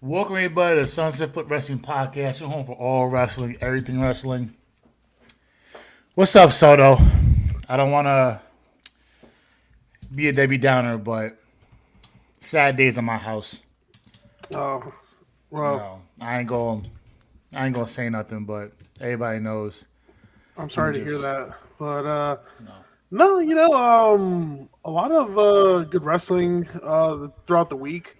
Welcome everybody to the Sunset Flip Wrestling Podcast. Your home for all wrestling, everything wrestling. What's up, Soto? I don't want to be a Debbie Downer, but sad days in my house. Oh, You well, know, I ain't gonna say nothing, but everybody knows. I'm I'm sorry to hear just, that. But you know, no, a lot of good wrestling throughout the week.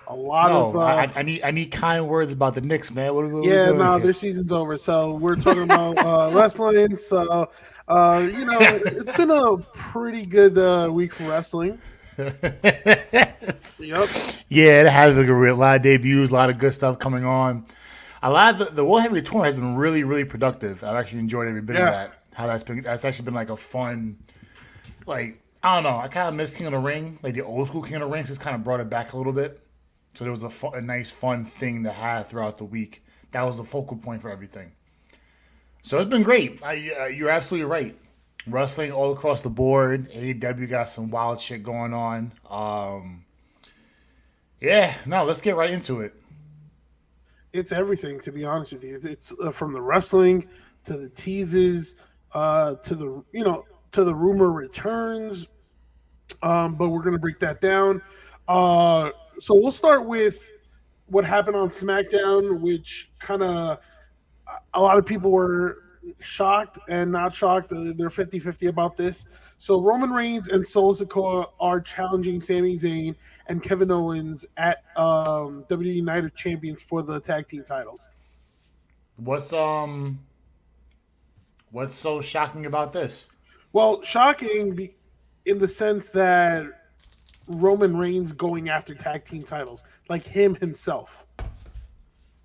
A lot of no. I need kind words about the Knicks, man. What are we yeah, doing no, here? their season's over. So we're talking about wrestling. So it's been a pretty good week for wrestling. Yep. Yeah, it has been a lot of debuts, a lot of good stuff coming on. A lot of the World Heavyweight Tour has been really, really productive. I've actually enjoyed every bit of Yeah. that. How that's actually been like a fun, like I don't know. I kind of miss King of the Ring, like the old school King of the Ring. So it's kind of brought it back a little bit. So there was a nice, fun thing to have throughout the week. That was the focal point for everything. So it's been great. You're absolutely right. Wrestling all across the board. AEW got some wild shit going on. Yeah, no, let's get right into it. It's everything, to be honest with you. It's from the wrestling to the teases, to the to the rumor returns. But we're gonna break that down. So we'll start with what happened on SmackDown, which kind of a lot of people were shocked and not shocked. They're 50-50 about this. So Roman Reigns and Solo Sikoa are challenging Sami Zayn and Kevin Owens at WWE Night of Champions for the tag team titles. What's um what's so shocking about this? Well, shocking in the sense that Roman Reigns going after tag team titles, like him himself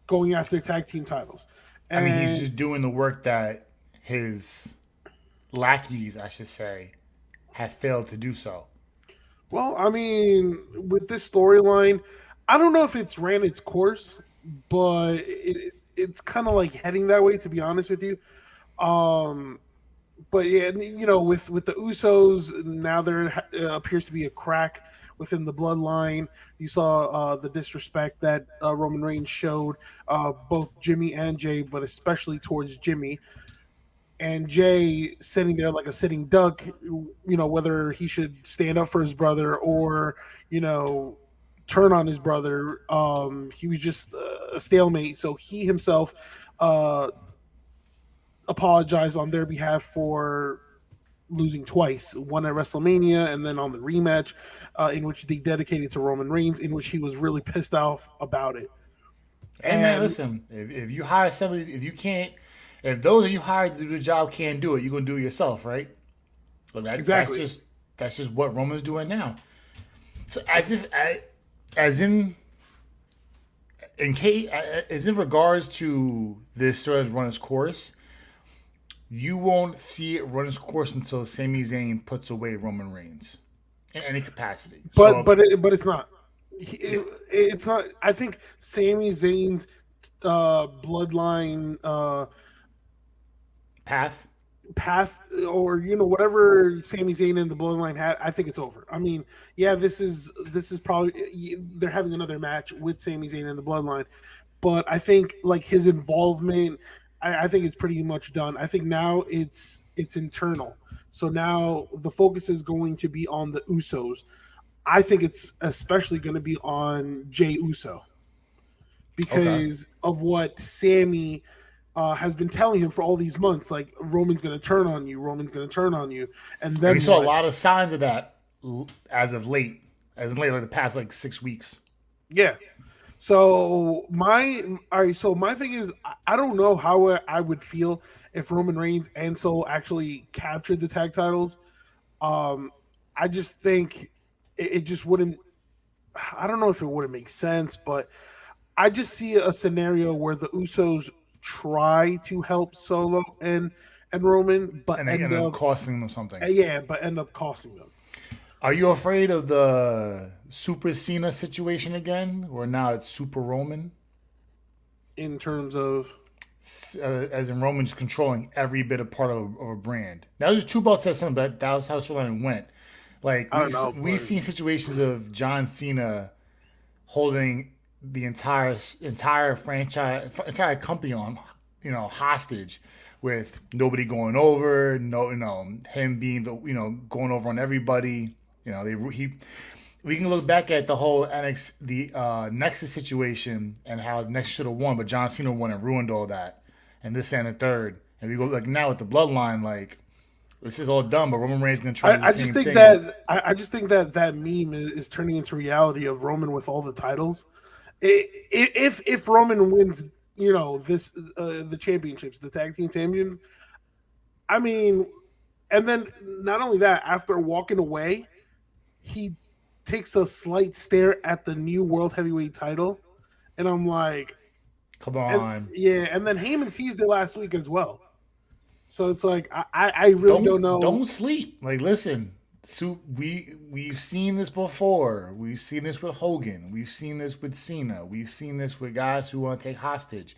going after tag team titles. I mean, he's And just doing the work that his lackeys, I should say, have failed to do so. well, I mean, with this storyline, I don't know if it's ran its course, but it's kind of like heading that way, to be honest with you. Um, but yeah, with the Usos now, there appears to be a crack within the bloodline. You saw the disrespect that Roman Reigns showed both Jimmy and Jay, but especially towards Jimmy. And Jay sitting there like a sitting duck, whether he should stand up for his brother or, you know, turn on his brother. He was just a stalemate. So he himself uh, apologized on their behalf for losing twice, one at WrestleMania and then on the rematch, in which they dedicated to Roman Reigns, in which he was really pissed off about it. Hey man, And listen, if you hire somebody, if you can't, if those that you hired to do the job can't do it, you're gonna do it yourself, right? But that's exactly. just what Roman's doing now. So as in case, as in regards to this sort of run its course, you won't see it run its course until Sami Zayn puts away Roman Reigns in any capacity. So But it's not. It's not. I think Sami Zayn's bloodline path. path, or whatever Sami Zayn and the bloodline had, I think it's over. I mean, yeah, this is probably they're having another match with Sami Zayn and the bloodline, but I think like his involvement, I think it's pretty much done. I think now it's internal. So now the focus is going to be on the Usos. I think it's especially going to be on Jay Uso Okay. because of what Sammy has been telling him for all these months. Like Roman's going to turn on you, Roman's going to turn on you, and And we then saw a what? lot of signs of that as of late, as in late, like the past like 6 weeks. Yeah. So my all right. So my thing is, I don't know how I would feel if Roman Reigns and Solo actually captured the tag titles. Um, I just think it just wouldn't. I don't know if it wouldn't make sense, but I just see a scenario where the Usos try to help Solo and Roman, but And they end end up up costing them something. yeah, but end up costing them Are you afraid of the Super Cena situation again, where now it's Super Roman, in terms of. as in Roman's controlling every bit of part of a brand? That was two belts said something, but that was how storyline went. Like I don't know, we've but seen situations of John Cena holding the entire franchise, entire company on, hostage, with nobody going over, no, him being the, going over on everybody. We can look back at the whole Nexus situation and how Nexus should have won, but John Cena won and ruined all that, and this and the third. And we go like now with the bloodline, like this is all done, but Roman Reigns gonna try to do the I just same think thing. that I just think that that meme is turning into reality of Roman with all the titles. If Roman wins, this the championships, the tag team champions, I mean, and then not only that, after walking away, he takes a slight stare at the new world heavyweight title, and I'm like, Come and on, yeah, and then Heyman teased it last week as well. So it's like I really don't don't know. sleep. Like, listen, we've seen this before. We've seen this with Hogan. We've seen this with Cena. We've seen this with guys who want to take hostage.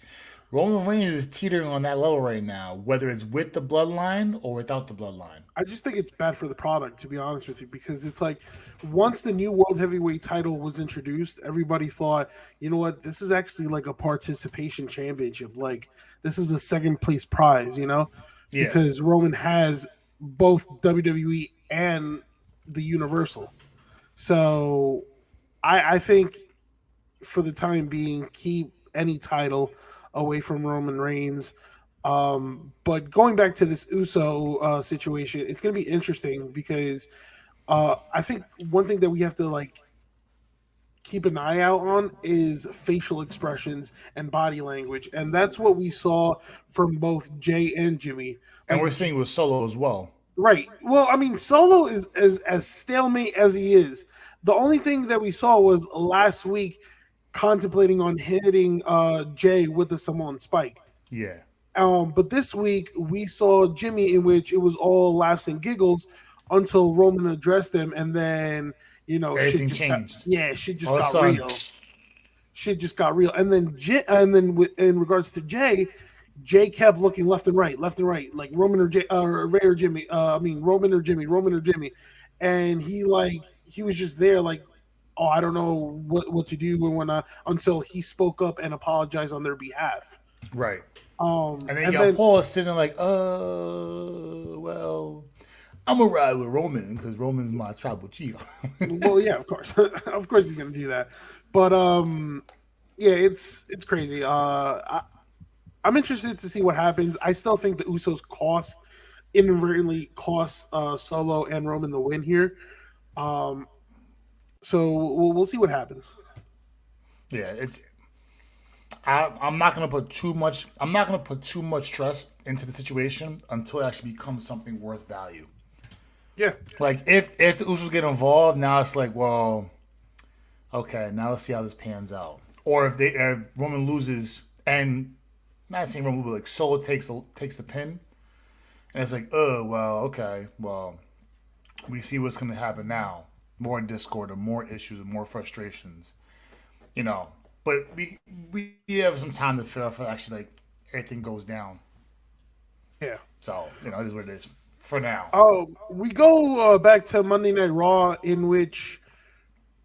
Roman Reigns is teetering on that level right now, whether it's with the bloodline or without the bloodline. I just think it's bad for the product, to be honest with you, because it's like once the new world heavyweight title was introduced, everybody thought, you know what, this is actually like a participation championship. Like this is a second place prize, Yeah, because Roman has both WWE and the Universal. So I think for the time being, keep any title away from Roman Reigns. But going back to this Uso situation, it's going to be interesting because I think one thing that we have to like keep an eye out on is facial expressions and body language, and that's what we saw from both Jay and Jimmy. and we're Like, seeing with Solo as well. right? Well, I mean, Solo is as stalemate as he is. The only thing that we saw was last week contemplating on hitting Jay with the Samoan spike. Yeah, But this week we saw Jimmy in which it was all laughs and giggles until Roman addressed him, and then shit everything just got changed. shit just All of a got sudden, real. Shit just got real, and then in regards to Jay, Jay kept looking left and right, like Roman or Jay, Ray or Jimmy. I mean Roman or Jimmy, and he was just there like, oh, I don't know what to do and whatnot until he spoke up and apologized on their behalf. right. And then And y'all then Paul is sitting like, well, I'm gonna ride with Roman because Roman's my tribal chief. well, yeah, of course, of course he's gonna do that. But yeah, it's crazy. I'm interested to see what happens. I still think the Usos inadvertently cost Solo and Roman the win here. Um, so we'll see what happens. Yeah, I'm not gonna put too much. I'm not gonna put too much stress into the situation until it actually becomes something worth value. Yeah, Like if the Usos get involved, now it's like, well, okay, now let's see how this pans out. Or if Roman loses and not saying Roman, but like Solo takes the pin, and it's like, oh well, okay, well, we see what's gonna happen now. More discord and more issues and more frustrations, you know. But we have some time to figure out for actually like everything goes down. yeah. So it is what it is for now. Oh, we go back to Monday Night Raw, in which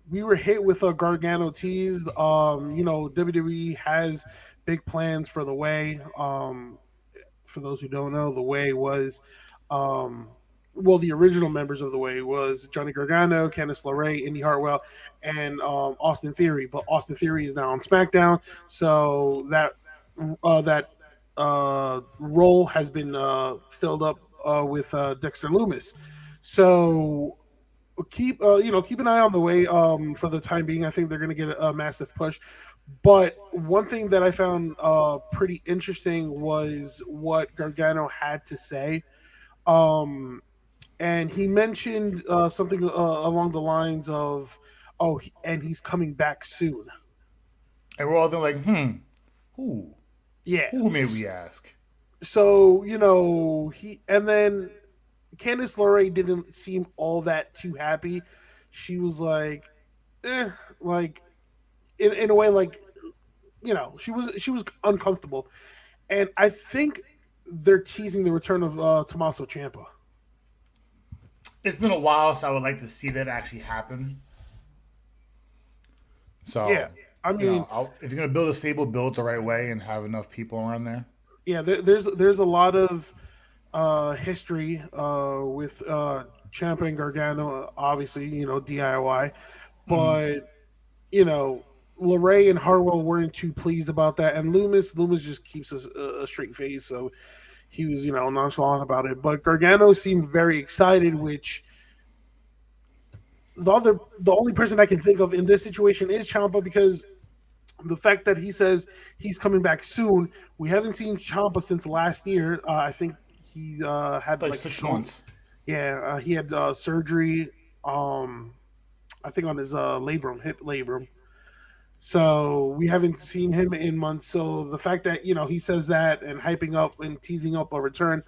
we were hit with a Gargano tease. WWE has big plans for the Way. For those who don't know, the Way was, um, well, the original members of the Way was Johnny Gargano, Candice LeRae, Indy Hartwell, and Austin Theory. But Austin Theory is now on SmackDown, so that role has been filled up with Dexter Loomis. So keep an eye on the Way for the time being. I think they're going to get a massive push. But one thing that I found pretty interesting was what Gargano had to say. Um, and he mentioned something along the lines of, "Oh, and he's coming back soon." And we're all then like, who, Yeah. who may we ask? So he, and then Candice LeRae didn't seem all that too happy. She was like, like in a way, like she was uncomfortable, and I think they're teasing the return of Tommaso Ciampa. It's been a while, so I would like to see that actually happen. So Yeah. I You mean, know, if you're gonna build a stable, build it the right way and have enough people around there. yeah, there's a lot of history with Ciampa and Gargano. Obviously, DIY, Hmm. but you know, Lorray and Harwell weren't too pleased about that, and Loomis just keeps a straight face, so he was nonchalant about it. But Gargano seemed very excited, which the only person I can think of in this situation is Ciampa, because the fact that he says he's coming back soon. We haven't seen Ciampa since last year. I think he had Like like a six shoulder. months. Yeah, he had surgery. Um, I think on his labrum, hip labrum. So we haven't seen him in months. So the fact that he says that and hyping up and teasing up a return,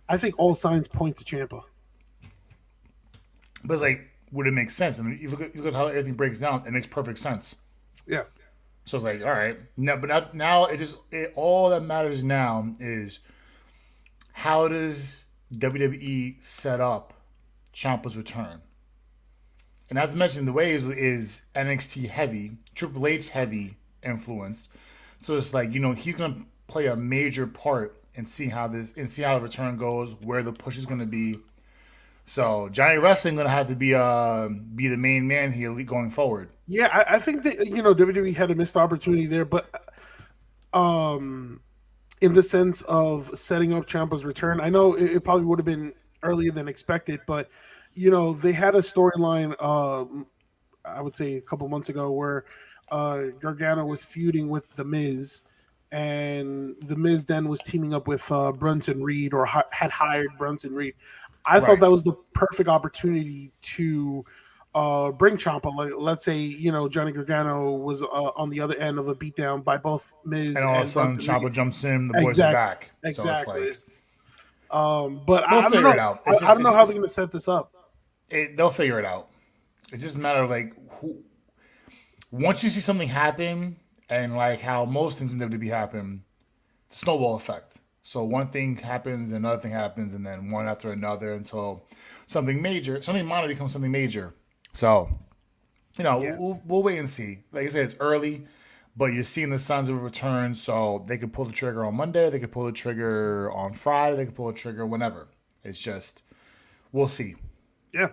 I think all signs point to Champa. But it's like, would it make sense? And you look at how everything breaks down. It makes perfect sense. Yeah, So it's like, all right, now, but now all that matters now is how does WWE set up Ciampa's return? And not to mention the way is NXT heavy, Triple H heavy influenced. So it's like he's gonna play a major part in see how the return goes, where the push is gonna be. So Johnny Wrestling gonna have to be the main man here going forward. yeah. I think that WWE had a missed opportunity there, but um, in the sense of setting up Ciampa's return. I know it probably would have been earlier than expected, but they had a storyline. I would say a couple months ago where Gargano was feuding with The Miz, and The Miz then was teaming up with Brunson Reed, or had hired Brunson Reed. I thought Right. that was the perfect opportunity to bring Ciampa. Like, let's say Johnny Gargano was on the other end of a beatdown by both Miz And all of a and sudden, Brunson Reed. Ciampa jumps in, the boys are Exactly, back. So it's exactly. like But they'll I don't figure it know. out. I don't know how they're going to set this up. They'll figure it out. It's just a matter of like once you see something happen, and like how most things in WWE happen, snowball effect. So one thing happens, another thing happens, and then one after another until something minor becomes something major. So Yeah. we'll wait and see. Like I said, it's early, but you're seeing the signs of a return, so they could pull the trigger on Monday, they could pull the trigger on Friday, they could pull the trigger whenever. It's just we'll see. Yeah.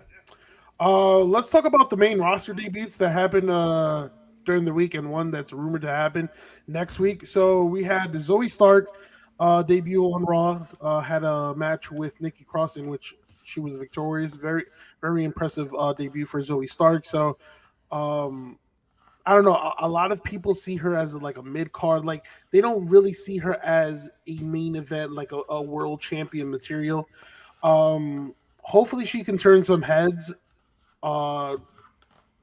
Let's talk about the main roster debuts that happened during the week, and one that's rumored to happen next week. So we had Zoe Stark debut on Raw. Had a match with Nikki Cross in which she was victorious. Very, very impressive debut for Zoe Stark. So um, I don't know. A lot of people see her as like a mid card. Like, they don't really see her as a main event, like a world champion material. Hopefully, she can turn some heads. Uh,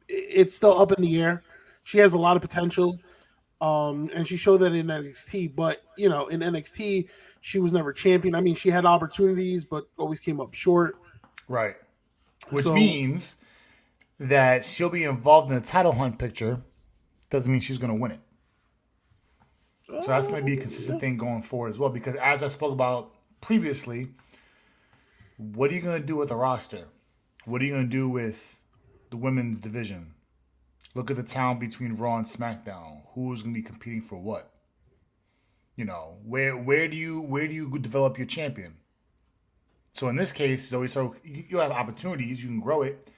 it's still up in the air. She has a lot of potential, and she showed that in NXT. But in NXT, she was never champion. I mean, she had opportunities, but always came up short. Right. Which So means that she'll be involved in the title hunt picture. Doesn't mean she's going to win it. So that's going to be a consistent thing going forward as well. Because as I spoke about previously, what are you going to do with the roster? What are you going to do with the women's division? Look at the talent between Raw and SmackDown. Who's going to be competing for what? Where do you develop your champion? So in this case, so you'll have opportunities. You can grow it,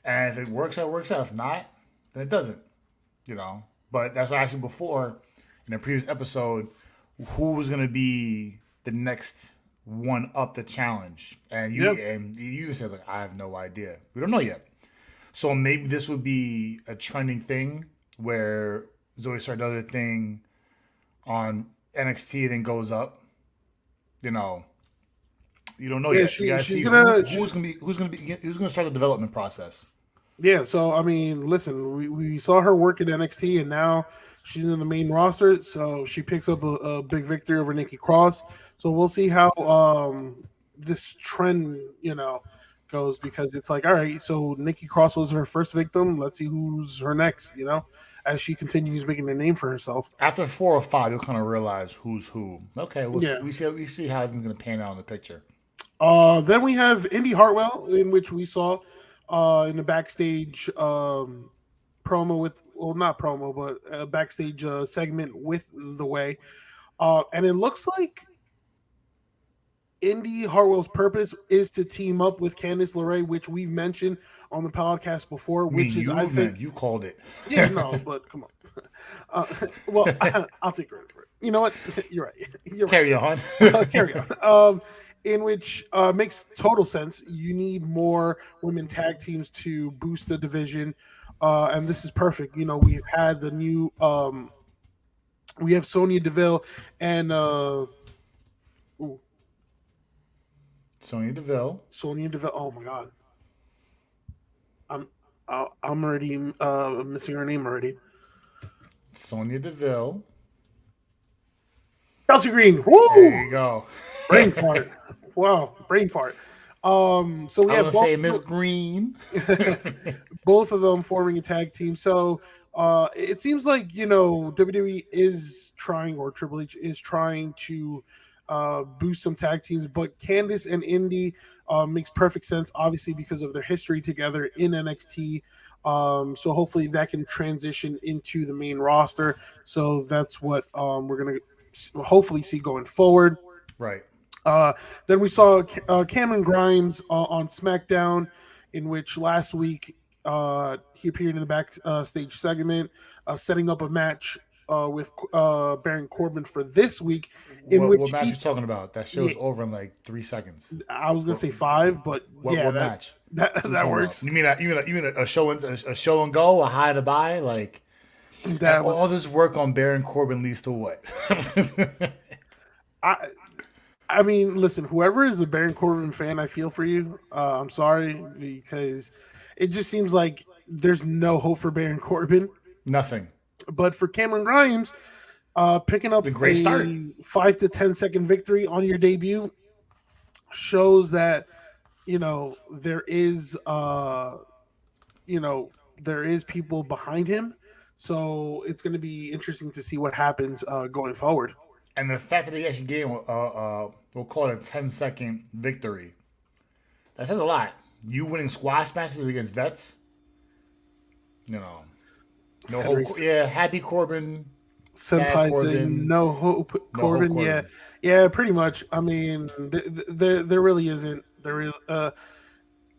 and if it works out, it works out. If not, then it doesn't. But that's what I asked you before in a previous episode. Who was going to be the next one up the challenge? And you said, like, I have no idea. We don't know yet. So maybe this would be a trending thing where Zoe Stark does a thing on NXT and then goes up. You don't know yeah, yet. You gotta she's see gonna who's gonna start the development process. yeah. So I mean, listen, we saw her work at NXT, and now she's in the main roster. So she picks up a big victory over Nikki Cross. So we'll see how this trend goes, because it's like, all right, so Nikki Cross was her first victim. Let's see who's her next. As she continues making a name for herself. After 4 or 5, you'll kind of realize who's who. Okay, Yeah. we see how everything's gonna pan out in the picture. Then we have Indy Hartwell, in which we saw in the backstage promo well, not promo, but a backstage segment with The Way. And it looks like Indy Hartwell's purpose is to team up with Candice LeRae, which we've mentioned on the podcast before, I mean, which is, you I think, man, you called it. yeah, no, but come on. Well, I'll take credit for it. You know what? You're right. You're right. Carry on. Carry on. In which makes total sense. You need more women tag teams to boost the division, and this is perfect. You know, we've had the new, we have Sonya Deville and ooh, Sonya Deville. Sonya Deville. Oh my God, I'm I'm already missing her name already. Sonya Deville. Chelsea Green. There Woo! you go. Brain fart. Wow, brain fart. So we I have was gonna say Miss Green. both of them forming a tag team. So it seems like, you know, WWE is trying, or Triple H is trying to boost some tag teams, but Candice and Indy makes perfect sense, obviously because of their history together in NXT. So hopefully that can transition into the main roster. So that's what we're gonna hopefully see going forward. Right. Then we saw Cameron Grimes on SmackDown, in which last week he appeared in the backstage segment, setting up a match with Baron Corbin for this week. In What which match he, you talking about? That show's over in like 3 seconds. I was gonna say 5, but What, yeah, what that match? that, What you that talking works. about? You mean a show and go, a high to buy, like That and all was this work on Baron Corbin leads to what? I. I mean, listen, whoever is a Baron Corbin fan, I feel for you. I'm sorry, because it just seems like there's no hope for Baron Corbin. Nothing. But for Cameron Grimes, picking up The great start. 5 to 10 second victory on your debut shows that, you know, there is there is people behind him. So it's going to be interesting to see what happens going forward. And the fact that he actually gave him we'll call it a 10-second victory. That says a lot. You winning squash matches against vets, you know, no Henry hope. Yeah, happy Corbin, sad Senpai Corbin, saying no hope, no hope Corbin. Corbin. Yeah, pretty much. I mean, there really isn't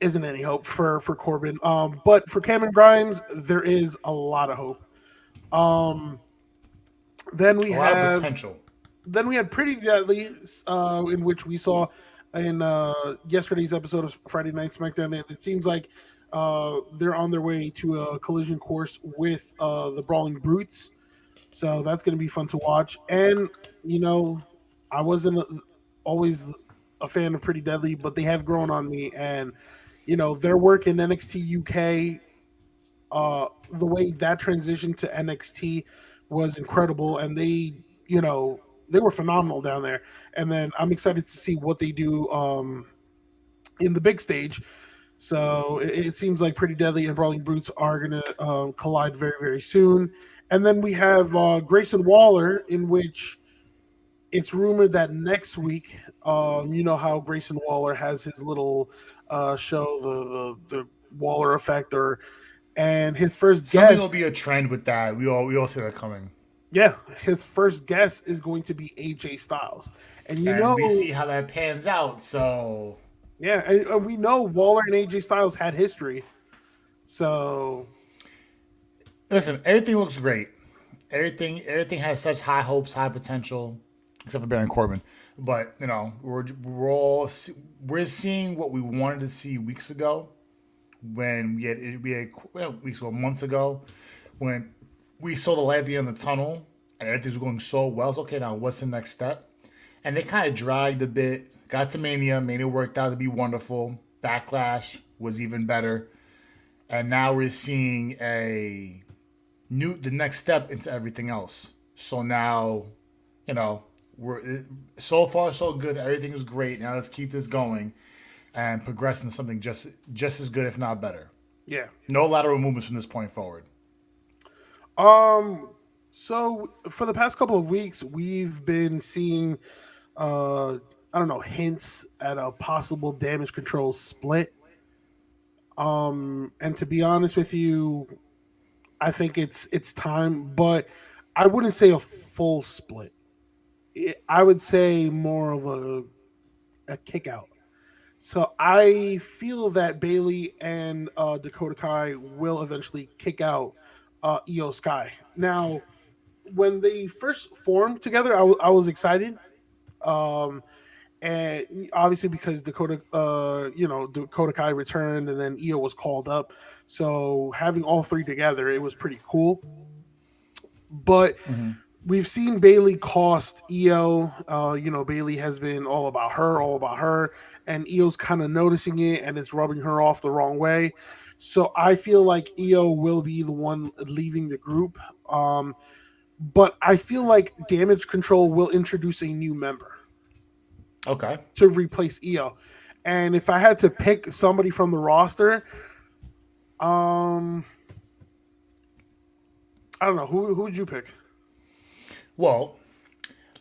isn't any hope for Corbin. But for Cameron Grimes, there is a lot of hope. Then we A lot of have potential. then we had Pretty Deadly, in which we saw in yesterday's episode of Friday Night SmackDown. And it seems like they're on their way to a collision course with the Brawling Brutes. So that's going to be fun to watch. And, you know, I wasn't always a fan of Pretty Deadly, but they have grown on me. And, you know, their work in NXT UK, the way that transition to NXT was incredible. And they, you know, they were phenomenal down there. And then I'm excited to see what they do in the big stage. So it seems like Pretty Deadly and Brawling Brutes are going to collide very, very soon. And then we have Grayson Waller, in which it's rumored that next week, you know how Grayson Waller has his little show, the Waller Effect, and his first Something guest. will be a trend with that. We all see that coming. Yeah, his first guest is going to be AJ Styles, and we see how that pans out. So yeah, and we know Waller and AJ Styles had history. So listen, everything looks great. Everything has such high hopes, high potential, except for Baron Corbin. But you know, we're seeing what we wanted to see weeks ago, when months ago, when we saw the light at the end of the tunnel and everything was going so well. It's okay, now what's the next step? And they kind of dragged a bit. Got to Mania. Mania worked out to be wonderful. Backlash was even better. And now we're seeing the next step into everything else. So now, you know, we're so far so good. Everything is great. Now let's keep this going and progress into something just as good, if not better. yeah. No lateral movements from this point forward. So for the past couple of weeks, we've been seeing, I don't know, hints at a possible Damage Control split. And to be honest with you, I think it's time, but I wouldn't say a full split. I would say more of a kick out. So I feel that Bailey and Dakota Kai will eventually kick out Io Sky. Now, when they first formed together, I was excited. Um, and obviously because Dakota Kai returned, and then Io was called up. So having all three together, it was pretty cool. But Hmm. we've seen Bailey cost Io. Bailey has been all about her, and Io's kind of noticing it, and it's rubbing her off the wrong way. So I feel like Io will be the one leaving the group. But I feel like Damage Control will introduce a new member Okay. to replace Io. And if I had to pick somebody from the roster, um, I don't know who would you pick? Well,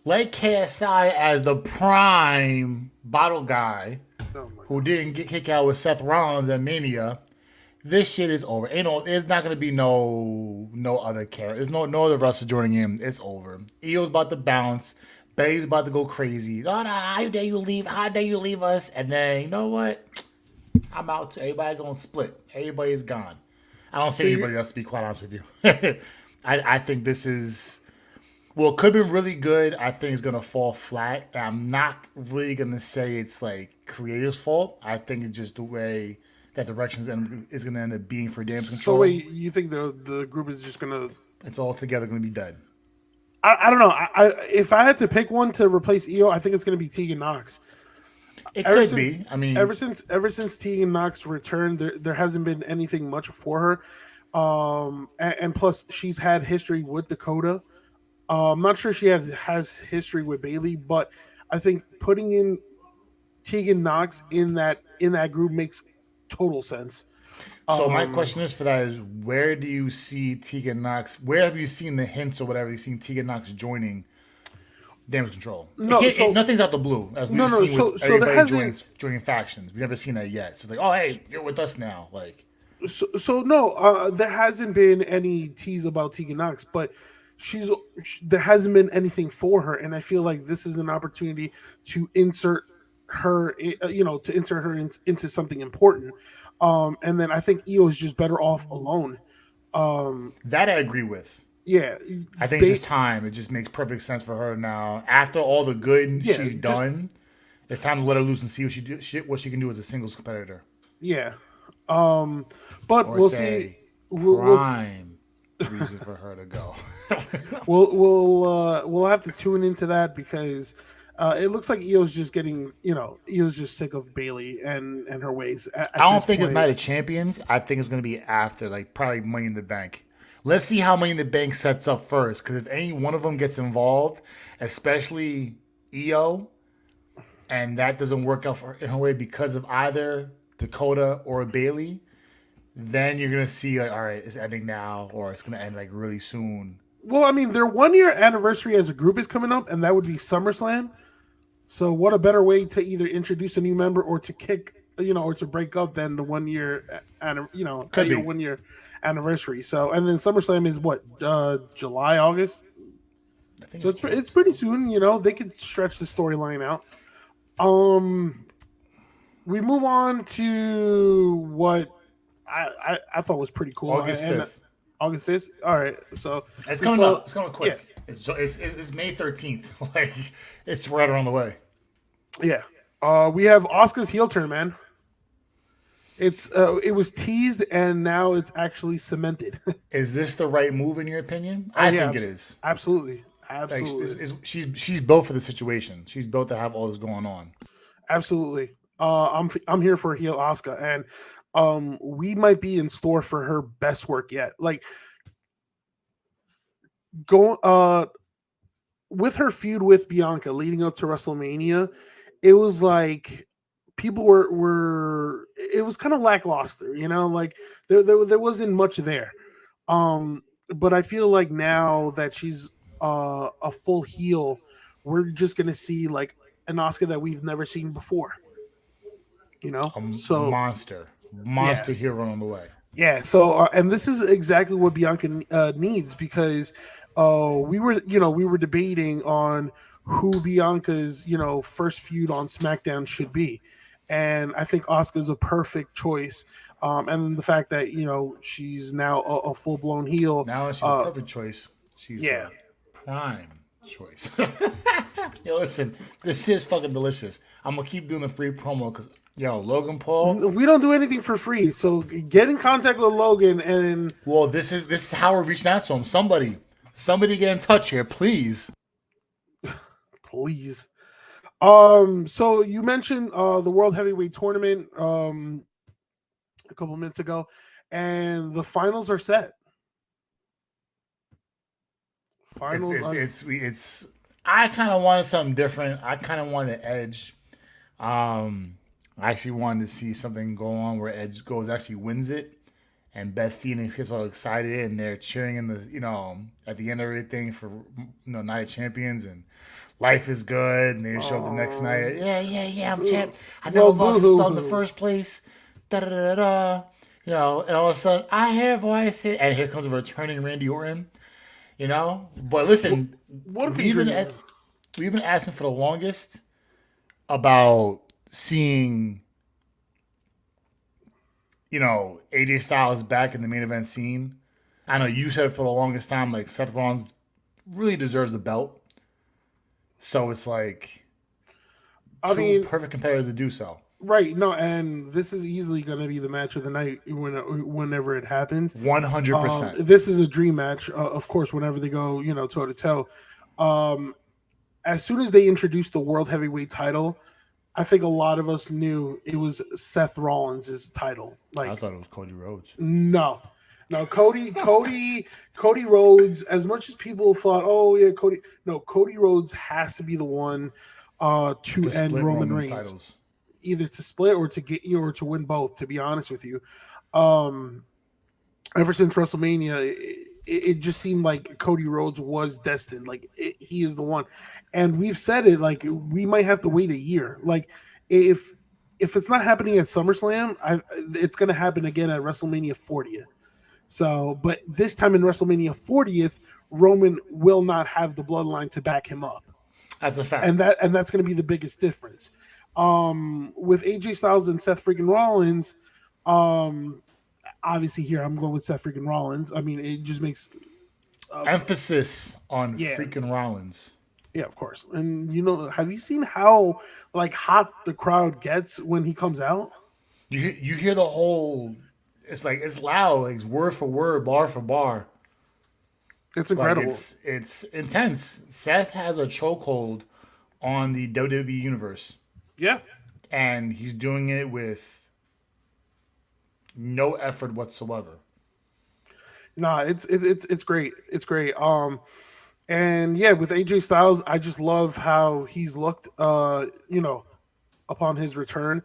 like KSI as the prime bottle guy Oh my who god. didn't get kicked out with Seth Rollins at Mania, this shit is over. Ain't no, there's not gonna be no other character. There's no other wrestler joining him. It's over. Io's about to bounce. Bailey's about to go crazy. Oh, no, how dare you leave? How dare you leave us? And then you know what? I'm out. Too. Everybody gonna split. Everybody's gone. I don't see So anybody else to be quite honest with you. I think this is well, it could have been really good. I think it's gonna fall flat. I'm not really gonna say it's like creators' fault. I think it's just the way that is gonna end up being for Damage so Control. wait, you think the group is just gonna? It's all together gonna be dead. I don't know. If I had to pick one to replace Io, I think it's gonna be Tegan Knox. It Ever could since be. I mean, ever since Tegan Knox returned, there hasn't been anything much for her. And plus she's had history with Dakota. I'm not sure she has history with Bailey, but I think putting in Tegan Knox in that group makes total sense. so my Um, question is for that is where do you see Tegan Knox? Where have you seen the hints or whatever? You've seen Tegan Knox joining Damage Control. no, Nothing's out the blue, as no, we've no. seen So with so there everybody hasn't. joining factions. We've never seen that yet. So it's like, oh hey, you're with us now. Like, So no, there hasn't been any tease about Tegan Knox, but there hasn't been anything for her, and I feel like this is an opportunity to insert her, into something important. And then I think Io is just better off alone. Um, that I agree with. yeah, I think it's just time. It just makes perfect sense for her now. After all the good yeah, she's just done, it's time to let her loose and see what she can do as a singles competitor. yeah. Um, but Or we'll it's see. a We'll prime reason for her to go. we'll have to tune into that because it looks like Io's just getting Io's just sick of Bailey and her ways at I don't this think it's point. Night of Champions. I think it's going to be after, like probably Money in the Bank. Let's see how Money in the Bank sets up first, because if any one of them gets involved, especially EO, and that doesn't work out for her in her way because of either Dakota or Bailey, then you're gonna see like, all right, it's ending now, or it's gonna end like really soon. Well, I mean, their 1 year anniversary as a group is coming up, and that would be SummerSlam. So, what a better way to either introduce a new member or to or to break up than the 1 year, at Could your be. 1 year anniversary. So, and then SummerSlam is what, July, August. I think So it's it's August pretty though. soon. They could stretch the storyline out. Um, we move on to what I thought was pretty cool, August and 5th. August 5th. All right, so It's this coming up. fall, It's coming yeah, quick. It's May 13th. Like it's right around the way. yeah. We have Oscar's heel turn, man. It was teased and now it's actually cemented. Is this the right move in your opinion? Oh I yeah, think it is. absolutely, Like absolutely, she's built for the situation. She's built to have all this going on. absolutely. I'm here for heel Oscar, and we might be in store for her best work yet. Like go with her feud with Bianca leading up to WrestleMania, it was like people were it was kind of lackluster, like there wasn't much there. Um, but I feel like now that she's a full heel, we're just gonna see like an Oscar that we've never seen before. A So monster, yeah, monster hero on the way. Yeah. So, and this is exactly what Bianca needs because we were debating on who Bianca's first feud on SmackDown should be, and I think Asuka's a perfect choice. And then the fact that she's now a full blown heel. Now she's the perfect choice. She's Yeah. the prime choice. Yo, listen, this is fucking delicious. I'm gonna keep doing the free promo because Logan Paul. We don't do anything for free, so get in contact with Logan and Well, this is how we're reaching out to him. Somebody get in touch here, please. please. So you mentioned the World Heavyweight Tournament a couple minutes ago, and the finals are set. It's. I kind of wanted something different. I kind of wanted Edge. I actually wanted to see something go on where Edge goes actually wins it, and Beth Phoenix gets all excited and they're cheering in the at the end of everything for Night of Champions and life is good and they show the next night. Yeah, I'm champ. I never lost a spell in the first place. Da da da da. And all of a sudden I hear voices and here comes a returning Randy Orton. But listen, What we've been asking for the longest about seeing AJ Styles back in the main event scene. I know you said for the longest time like Seth Rollins really deserves the belt. So it's like perfect competitors to do so. Right, no, and this is easily going to be the match of the night whenever it happens. 100%. This is a dream match, of course. Whenever they go, toe to toe. As soon as they introduced the World Heavyweight title, I think a lot of us knew it was Seth Rollins' title. I thought it was Cody Rhodes. No, Cody Rhodes. As much as people thought, oh yeah, Cody Rhodes has to be the one to end Roman Reigns. Titles. Either to split or to get or to win both. To be honest with you, ever since WrestleMania, it just seemed like Cody Rhodes was destined. Like he is the one, and we've said it. Like we might have to wait a year. Like if it's not happening at SummerSlam, it's going to happen again at WrestleMania 40th. So, but this time in WrestleMania 40th, Roman will not have the bloodline to back him up. That's a fact, and that's going to be the biggest difference. With AJ Styles and Seth freaking Rollins, obviously here I'm going with Seth freaking Rollins. I mean, it just makes emphasis on freaking Rollins. Yeah, of course. And have you seen how like hot the crowd gets when he comes out? You hear the whole. It's like it's loud, like it's word for word, bar for bar. It's incredible. Like it's intense. Seth has a chokehold on the WWE universe. Yeah. And he's doing it with no effort whatsoever. No, it's great. It's great. And yeah, with AJ Styles, I just love how he's looked upon his return.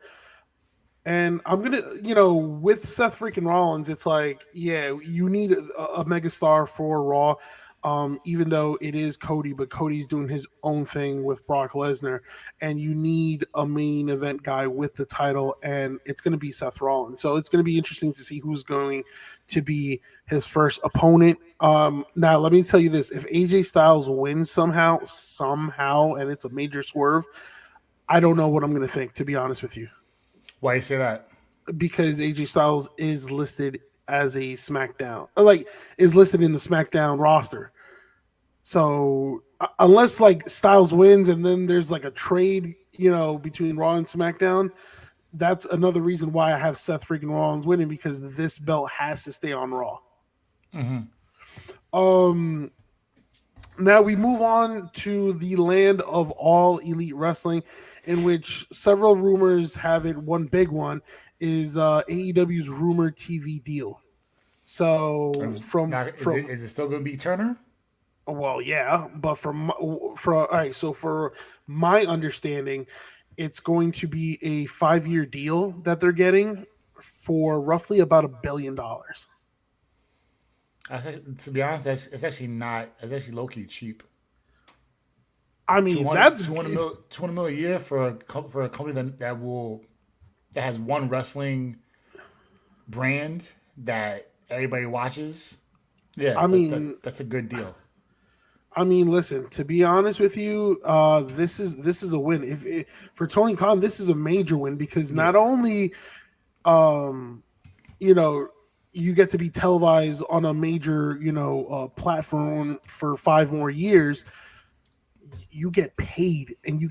And I'm gonna, with Seth freaking Rollins, it's like, yeah, you need a megastar for Raw. Even though it is Cody, but Cody's doing his own thing with Brock Lesnar, and you need a main event guy with the title, and it's going to be Seth Rollins. So it's going to be interesting to see who's going to be his first opponent. Now, let me tell you this: if AJ Styles wins somehow, and it's a major swerve, I don't know what I'm going to think, to be honest with you. Why you say that? Because AJ Styles is listed as a SmackDown, is listed in the SmackDown roster. So unless like Styles wins and then there's like a trade, between Raw and SmackDown, that's another reason why I have Seth freaking Rollins winning, because this belt has to stay on Raw. Mm-hmm. Now we move on to the land of All Elite Wrestling, in which several rumors have it. One big one is AEW's rumored TV deal. So is it still going to be Turner? Well, yeah, but for my understanding, it's going to be a 5-year deal that they're getting for roughly about $1 billion. To be honest, it's actually not. It's actually low key cheap. I mean, 200 million a year for a company that has one wrestling brand that everybody watches, yeah, I mean, that's a good deal. listen. To be honest with you, this is a win. If for Tony Khan, this is a major win because Yeah. not only um, you know, you get to be televised on a major, platform for 5 more years. You get paid, and you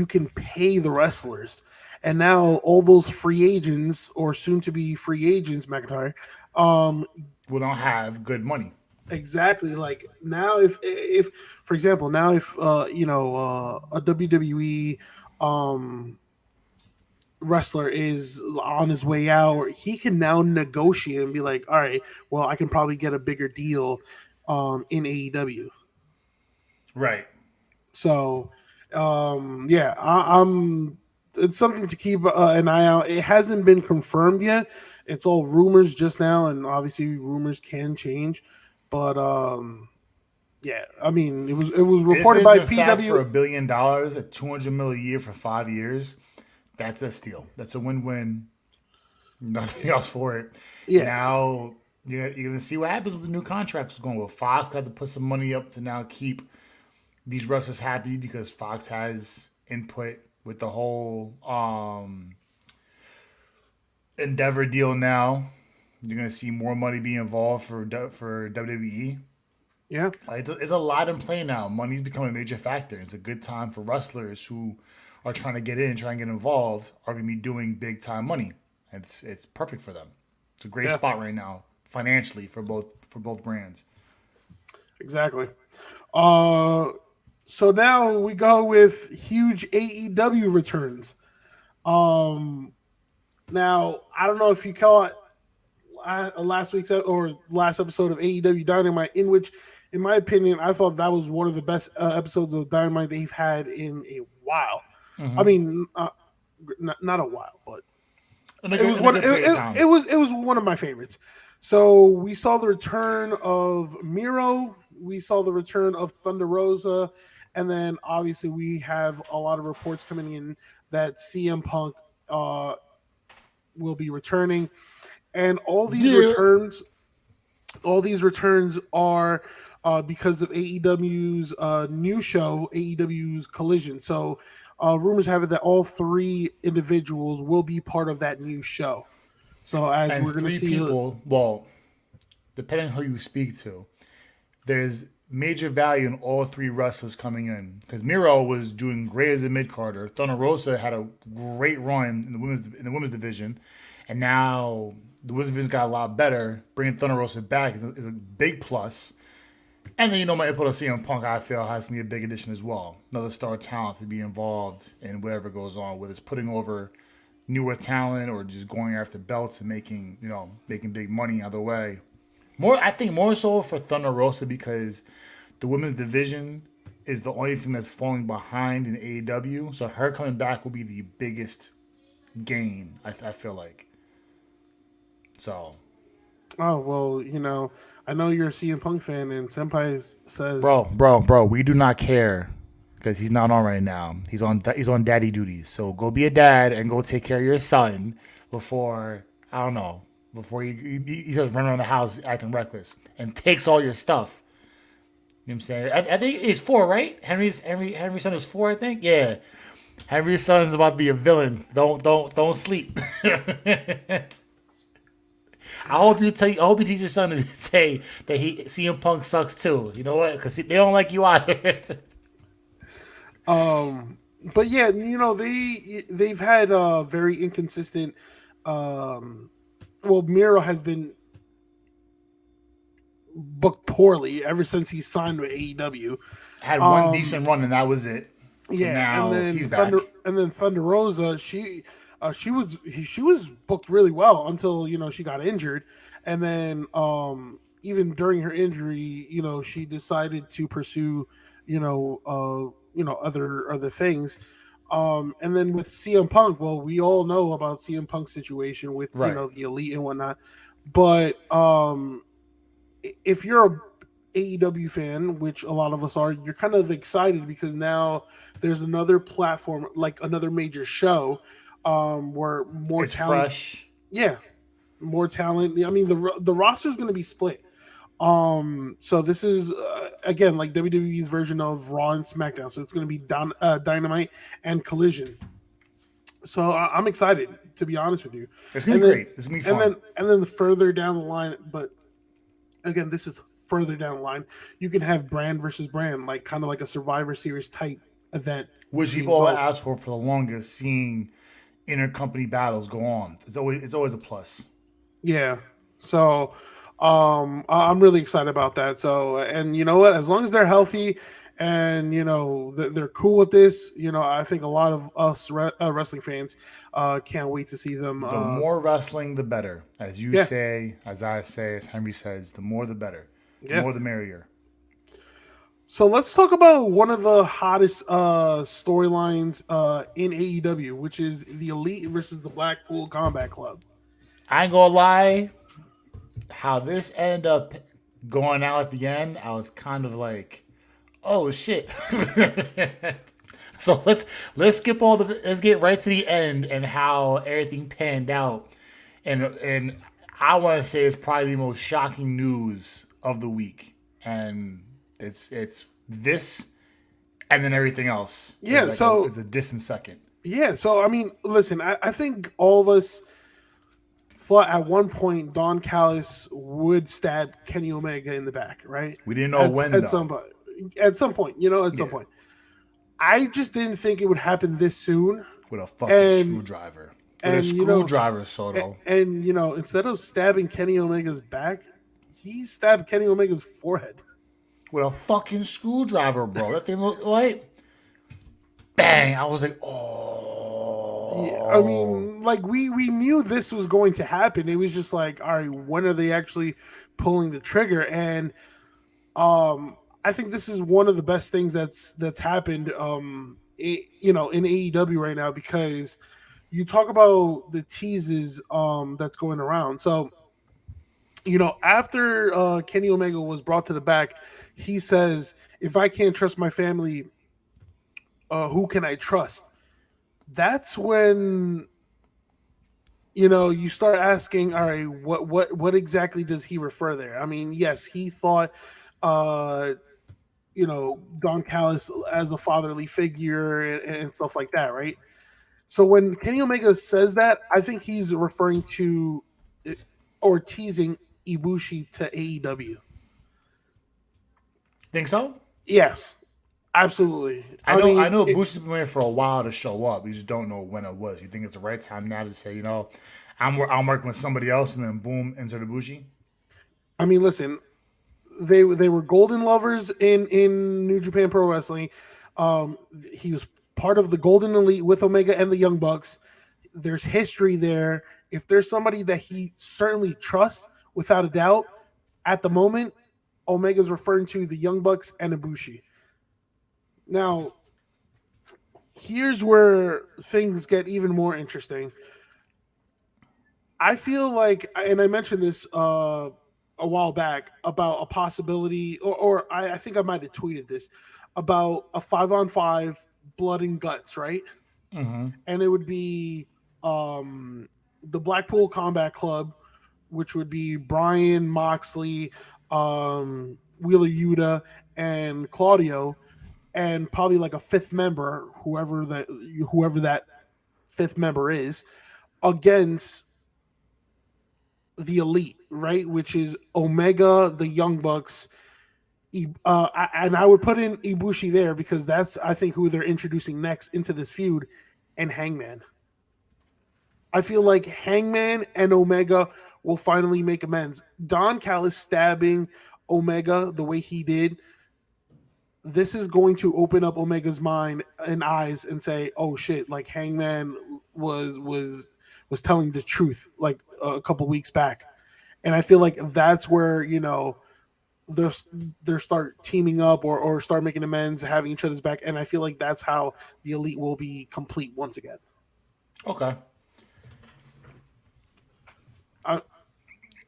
can pay the wrestlers, and now all those free agents or soon to be free agents, McIntyre, um, We don't have good money. exactly. Like now, if for example, now if a WWE um wrestler is on his way out, he can now negotiate and be like, all right, well, I can probably get a bigger deal in AEW. Right. So, yeah, I'm. It's something to keep an eye out. It hasn't been confirmed yet. It's all rumors just now, and obviously rumors can change. But yeah, I mean, it was If reported it's by in fact for PW. $1 billion at 200 million a year for 5 years, that's a steal. That's a win-win. Nothing else for it. Yeah, Now you're gonna see what happens with the new contracts going. Well, Fox had to put some money up to now keep these wrestlers happy because Fox has input with the whole Endeavor deal. Now you're gonna see more money be involved for WWE. yeah, Like, it's a lot in play now. Money's becoming a major factor. It's a good time for wrestlers who are trying to get in, trying to get involved, are going to be doing big time money. It's perfect for them. It's a great yeah, spot right now financially for both brands. exactly. Uh, so now we go with huge AEW returns. Um, Now I don't know if you caught last week's or last episode of AEW Dynamite, in which, in my opinion, I thought that was one of the best episodes of Dynamite they've had in a while. I Mm-hmm. mean, not a while, but And a it good, was and a one. good period of time. It was one of my favorites. So we saw the return of Miro. We saw the return of Thunder Rosa, and then obviously we have a lot of reports coming in that CM Punk uh, will be returning, and Yeah. all these returns are because of AEW's new show, AEW's Collision. So rumors have it that all three individuals will be part of that new show. So as And we're gonna three see, people, well, depending on who you speak to, there's major value in all three wrestlers coming in because Miro was doing great as a mid carder. Thunder Rosa had a great run in the women's division, and now the women's division got a lot better. Bringing Thunder Rosa back is a big plus. And then my input on CM Punk, I feel, has to be a big addition as well. Another star talent to be involved in whatever goes on, whether it's putting over newer talent or just going after belts and making big money either way. I think more so for Thunder Rosa because the women's division is the only thing that's falling behind in AEW. So her coming back will be the biggest gain. I feel like. So, oh well, I know you're a CM Punk fan, and Senpai says, bro, we do not care because he's not on right now. He's on daddy duties. So go be a dad and go take care of your son before I don't know before he starts running around the house acting reckless and takes all your stuff. You know what I'm saying? I think he's 4, right? Henry's son is 4, I think. Yeah. Henry's son is about to be a villain. Don't sleep. I hope you teach your son to say that CM Punk sucks too. You know what? Because they don't like you either. but yeah, they've had very inconsistent. Um, well, Miro has been booked poorly ever since he signed with AEW. Had one Um, decent run and that was it. So yeah, and now then he's back. Thunder Rosa, she was booked really well until she got injured, and then even during her injury, she decided to pursue other things. And then with CM Punk, well, we all know about CM Punk's situation with Right. the elite and whatnot, but if you're a AEW fan, which a lot of us are, you're kind of excited because now there's another platform, like another major show, where more It's talent, fresh. yeah, more talent. I mean, the roster is going to be split. So this is again like WWE's version of Raw and SmackDown. So it's going to be Dynamite and Collision. So I'm excited, to be honest with you. It's gonna And be then great. It's gonna be fun. and then further down the line, but again, this is further down the line. You can have brand versus brand, like kind of like a Survivor Series type event Which between people always both. asked for the longest, seeing intercompany battles go on. It's always a plus. Yeah. So I'm really excited about that. So and you know what? As long as they're healthy and they're cool with this, I think a lot of us wrestling fans can't wait to see them. The more wrestling, the better. As you Yeah. say, as I say, as Henry says, the more the better. The Yeah. more the merrier. So let's talk about one of the hottest storylines in AEW, which is the Elite versus the Blackpool Combat Club. I ain't gonna lie, how this ended up going out at the end, I was kind of like, oh shit. So let's skip let's get right to the end and how everything panned out. And I want to say it's probably the most shocking news of the week. And it's this and then everything else Yeah. So is a distant second. yeah. So I mean, listen, I think all of us thought at one point Don Callis would stab Kenny Omega in the back, right? We didn't know when At though. some point, at some Yeah. point. I just didn't think it would happen this soon. With a fucking And screwdriver. With a and screwdriver, Soto. and instead of stabbing Kenny Omega's back, he stabbed Kenny Omega's forehead. With a fucking screwdriver, bro. That thing looked like bang. I was like, oh. Yeah, I mean, like we knew this was going to happen. It was just like, all right, when are they actually pulling the trigger? And I think this is one of the best things that's happened in AEW right now, because you talk about the teases that's going around. So, after Kenny Omega was brought to the back, he says, if I can't trust my family, who can I trust? That's when you start asking, all right, what exactly does he refer there? I mean, yes, he thought Don Callis as a fatherly figure and stuff like that, right? So when Kenny Omega says that, I think he's referring to or teasing Ibushi to AEW. Think so? Yes, absolutely. I know Bushi's been waiting for a while to show up. You just don't know when it was. You think it's the right time now to say, I'm working with somebody else, and then boom, insert Bushi? I mean, listen, they were golden lovers in New Japan Pro Wrestling. He was part of the Golden Elite with Omega and the Young Bucks. There's history there. If there's somebody that he certainly trusts, without a doubt, at the moment, Omega's referring to the Young Bucks and Ibushi. Now, here's where things get even more interesting. I feel like, and I mentioned this a while back about a possibility, or I think I might have tweeted this about a 5-on-5 blood and guts, right? Mm-hmm. And it would be the Blackpool Combat Club, which would be Brian Moxley, Wheeler Yuta, and Claudio, and probably like a fifth member, whoever that fifth member is, against the Elite, right? Which is Omega, the Young Bucks, and I would put in Ibushi there because that's, I think, who they're introducing next into this feud, and Hangman. I feel like Hangman and Omega will finally make amends. Don Callis stabbing Omega the way he did, this is going to open up Omega's mind and eyes and say, oh shit, like Hangman was telling the truth like a couple weeks back. And I feel like that's where, they'll start teaming up or start making amends, having each other's back. And I feel like that's how the Elite will be complete once again. Okay.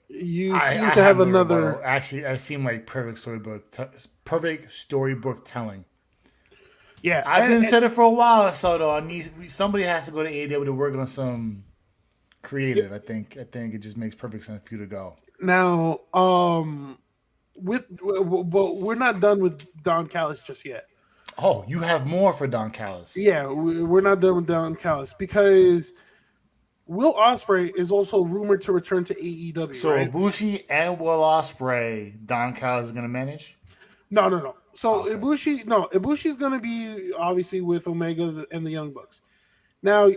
You I seem to have no another. rebuttal. Actually, it seemed like perfect storybook telling. Yeah, I've been said it for a while, so though somebody has to go to AEW to work on some creative. I think it just makes perfect sense for you to go. Now, but we're not done with Don Callis just yet. Oh, you have more for Don Callis. Yeah, we're not done with Don Callis because Will Ospreay is also rumored to return to AEW, So right? Ibushi and Will Ospreay, Don Callis is gonna manage. No, no, no. So Okay. Ibushi's going to be obviously with Omega and the Young Bucks. Now,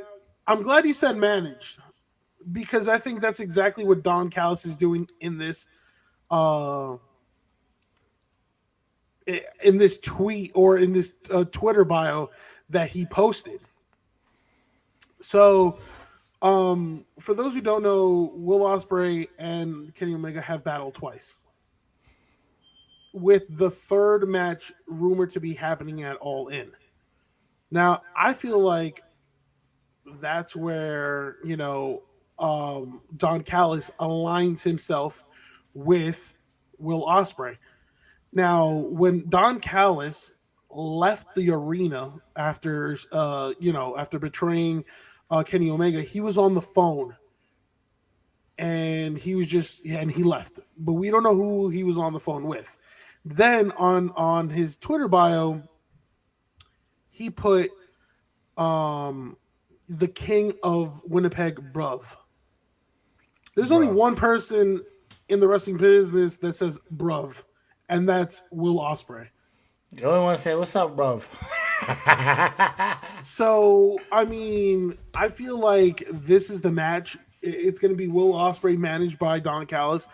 I'm glad you said managed because I think that's exactly what Don Callis is doing uh in this tweet or in this Twitter bio that he posted. So, for those who don't know, Will Ospreay and Kenny Omega have battled twice, with the third match rumored to be happening at All In. Now, I feel like that's where Don Callis aligns himself with Will Ospreay. Now, when Don Callis left the arena after betraying Kenny Omega, he was on the phone and he left. But we don't know who he was on the phone with. Then on his Twitter bio, he put um the king of Winnipeg, bruv. There's only Bruv. one person in the wrestling business that says bruv, and that's Will Ospreay. You only want to say, "What's up, bruv?" So, I mean, I feel like this is the match. It's going to be Will Ospreay managed by Don Callis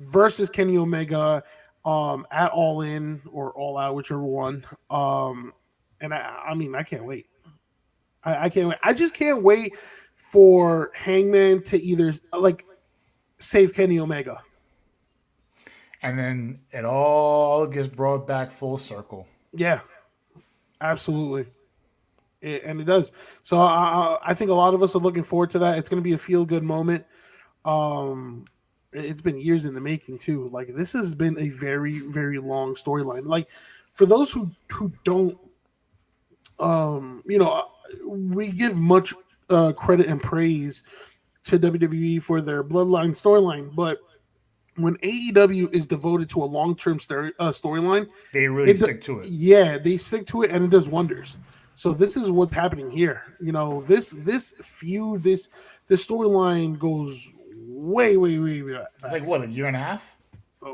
versus Kenny Omega at All In or All Out, whichever one. And I mean, I can't wait. I can't wait. I just can't wait for Hangman to either like save Kenny Omega. And then it all gets brought back full circle. Yeah, absolutely. And it does. So I think a lot of us are looking forward to that. It's going to be a feel good moment. Um, it's been years in the making too. Like this has been a very very long storyline. Like for those who don't, we give much credit and praise to WWE for their Bloodline storyline, but when AEW is devoted to a long-term storyline, They really stick to it. yeah, they stick to it and it does wonders. So this is what's happening here. This feud, this storyline goes way back. It's like what, a year and a half?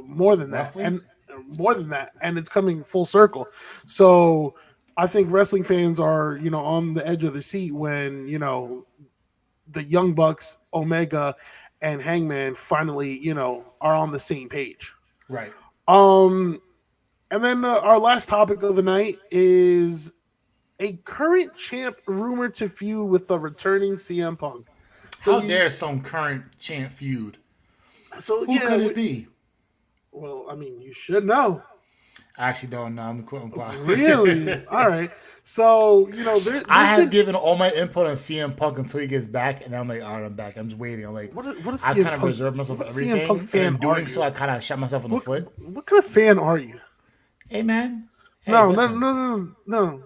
More than that, Roughly? and more than that, and it's coming full circle. So I think wrestling fans are on the edge of the seat when the Young Bucks, Omega, and Hangman finally are on the same page. Right. And then our last topic of the night is a current champ rumored to feud with the returning CM Punk. How dare some current champ feud? So Who could it be? Well, I mean, you should know. I actually don't know. I'm quitting. Really? All right. So I have given all my input on CM Punk until he gets back, and then I'm like, all right, I'm back. I'm just waiting. I'm like, what is I CM kind of Punk? reserved myself for What everything. CM Punk fan and in doing are so, you? I kind of shot myself in the foot. What kind of fan are you? Hey, man. Hey, No, listen. no.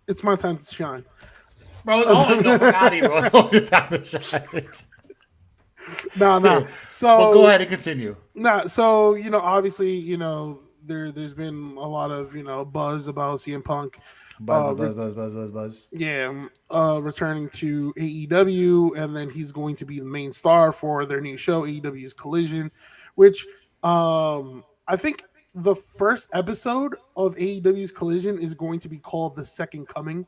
It's my time to shine. Bro, don't fuck out of here, bro. Don't just have to shine. No. So But go ahead and continue. So obviously, there's been a lot of buzz about CM Punk. Buzz. Yeah, returning to AEW, and then he's going to be the main star for their new show, AEW's Collision, which I think the first episode of AEW's Collision is going to be called The Second Coming,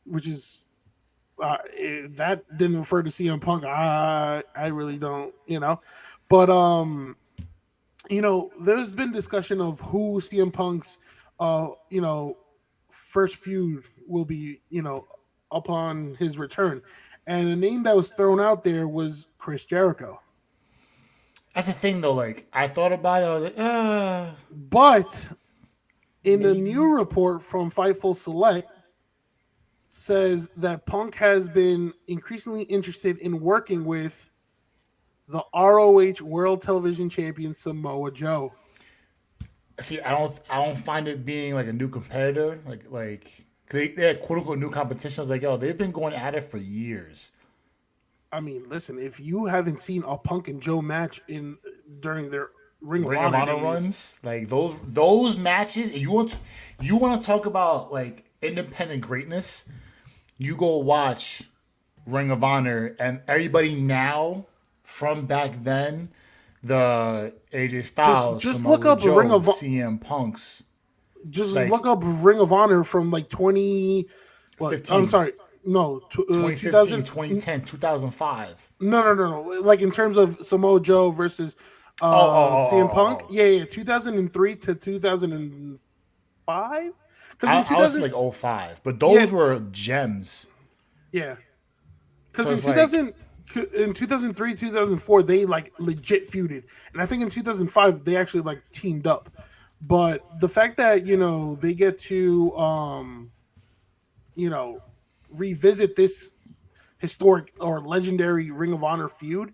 which is that didn't refer to CM Punk. I really don't, but there's been discussion of who CM Punk's first feud will be, upon his return. And the name that was thrown out there was Chris Jericho. That's the thing, though. Like, I thought about it. I was like, But in the new report from Fightful Select says that Punk has been increasingly interested in working with the ROH World Television Champion Samoa Joe. See, I don't find it being like a new competitor. Like they had quote unquote new competition. I was like, yo, they've been going at it for years. I mean, listen, if you haven't seen a Punk and Joe match in during their Ring of Ring of Honor Honor days, runs, like those matches, and you want to talk about like independent greatness. You go watch Ring of Honor, and everybody now from back then, the AJ Styles, just look Samoa up a Ring Joe, of CM Punks, just look like up Ring of Honor from like 20 what? I'm 15, sorry. No, 2015, 2000. 2010, 2005. No. Like in terms of Samoa Joe versus Oh, oh, oh, CM oh, Punk. oh, oh. Yeah, 2003 to 2005. Because in I was 2000, like '05, but yeah, those were gems. yeah. Because So it's like, in 2003, 2004, they like legit feuded, and I think in 2005 they actually like teamed up. But the fact that they get to you know revisit this historic or legendary Ring of Honor feud,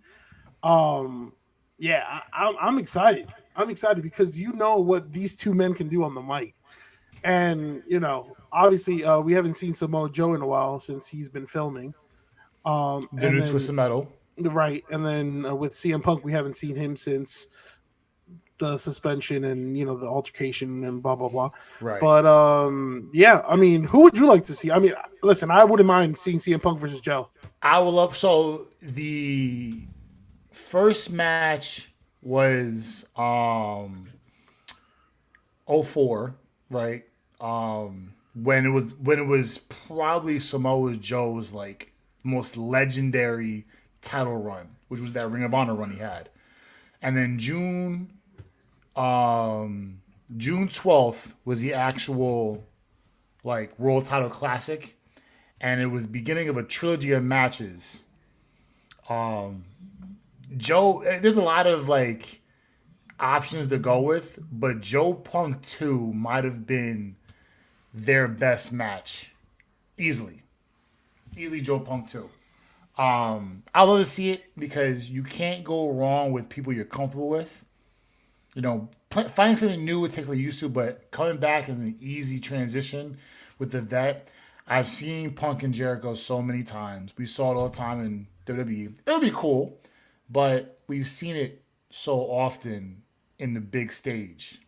um, yeah, I'm excited. I'm excited because you know what these two men can do on the mic, and obviously we haven't seen Samoa Joe in a while since he's been filming. the And new then Twisted Metal. right, and then with CM Punk, we haven't seen him since the suspension and the altercation and blah blah blah. Right. But yeah, I mean, who would you like to see? I mean, listen, I wouldn't mind seeing CM Punk versus Joe. I will up. So the first match was '04, right? When it was probably Samoa Joe's like most legendary title run, which was that Ring of Honor run he had. And then June 12th was the actual like World Title Classic, and it was beginning of a trilogy of matches. Joe, there's a lot of like options to go with, but Joe Punk 2 might have been their best match. Easily. Easily Joe Punk 2. I love to see it because you can't go wrong with people you're comfortable with. Finding something new it takes like used to, but coming back is an easy transition with the vet. I've seen Punk and Jericho so many times. We saw it all the time in WWE. It'll be cool, but we've seen it so often in the big stage.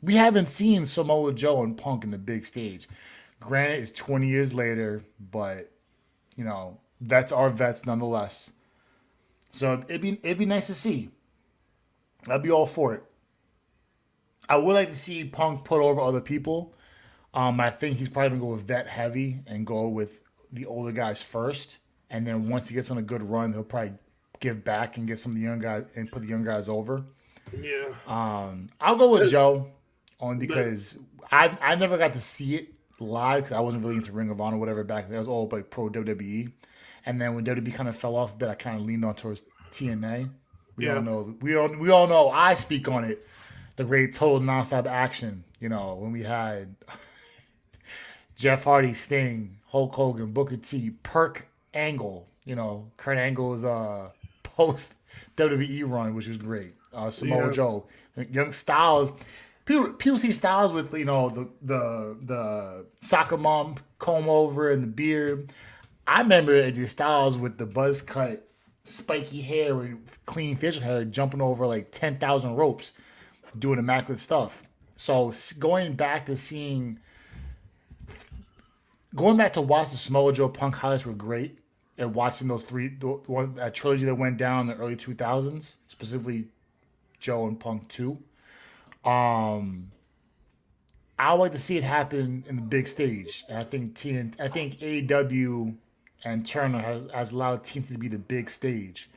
We haven't seen Samoa Joe and Punk in the big stage. Granted, it's 20 years later, but vets are vets nonetheless. So it'd be nice to see. I'd be all for it. I would like to see Punk put over other people. I think he's probably gonna go with vet heavy and go with the older guys first, and then once he gets on a good run, he'll probably give back and get some of the young guys and put the young guys over. Yeah. I'll go with Joe, only because I never got to see it live because I wasn't really into Ring of Honor or whatever back then. I was all like pro WWE, and then when WWE kind of fell off a bit, I kind of leaned on towards TNA. We Yeah. all know we all know I speak on it. The great total nonstop action. When we had Jeff Hardy, Sting, Hulk Hogan, Booker T, Perk Angle. Kurt Angle's post WWE run, which was great. Samoa Yeah. Joe, Young Styles. People see Styles with the soccer mom comb over and the beard. I remember AJ Styles with the buzz cut, spiky hair and clean facial hair, jumping over like 10,000 ropes, doing immaculate stuff. So going back to watch the Samoa Joe Punk highlights were great. And watching that trilogy that went down in the early 2000s, specifically Joe and Punk 2. I would like to see it happen in the big stage. And I think AEW and Turner has allowed teams to be the big stage.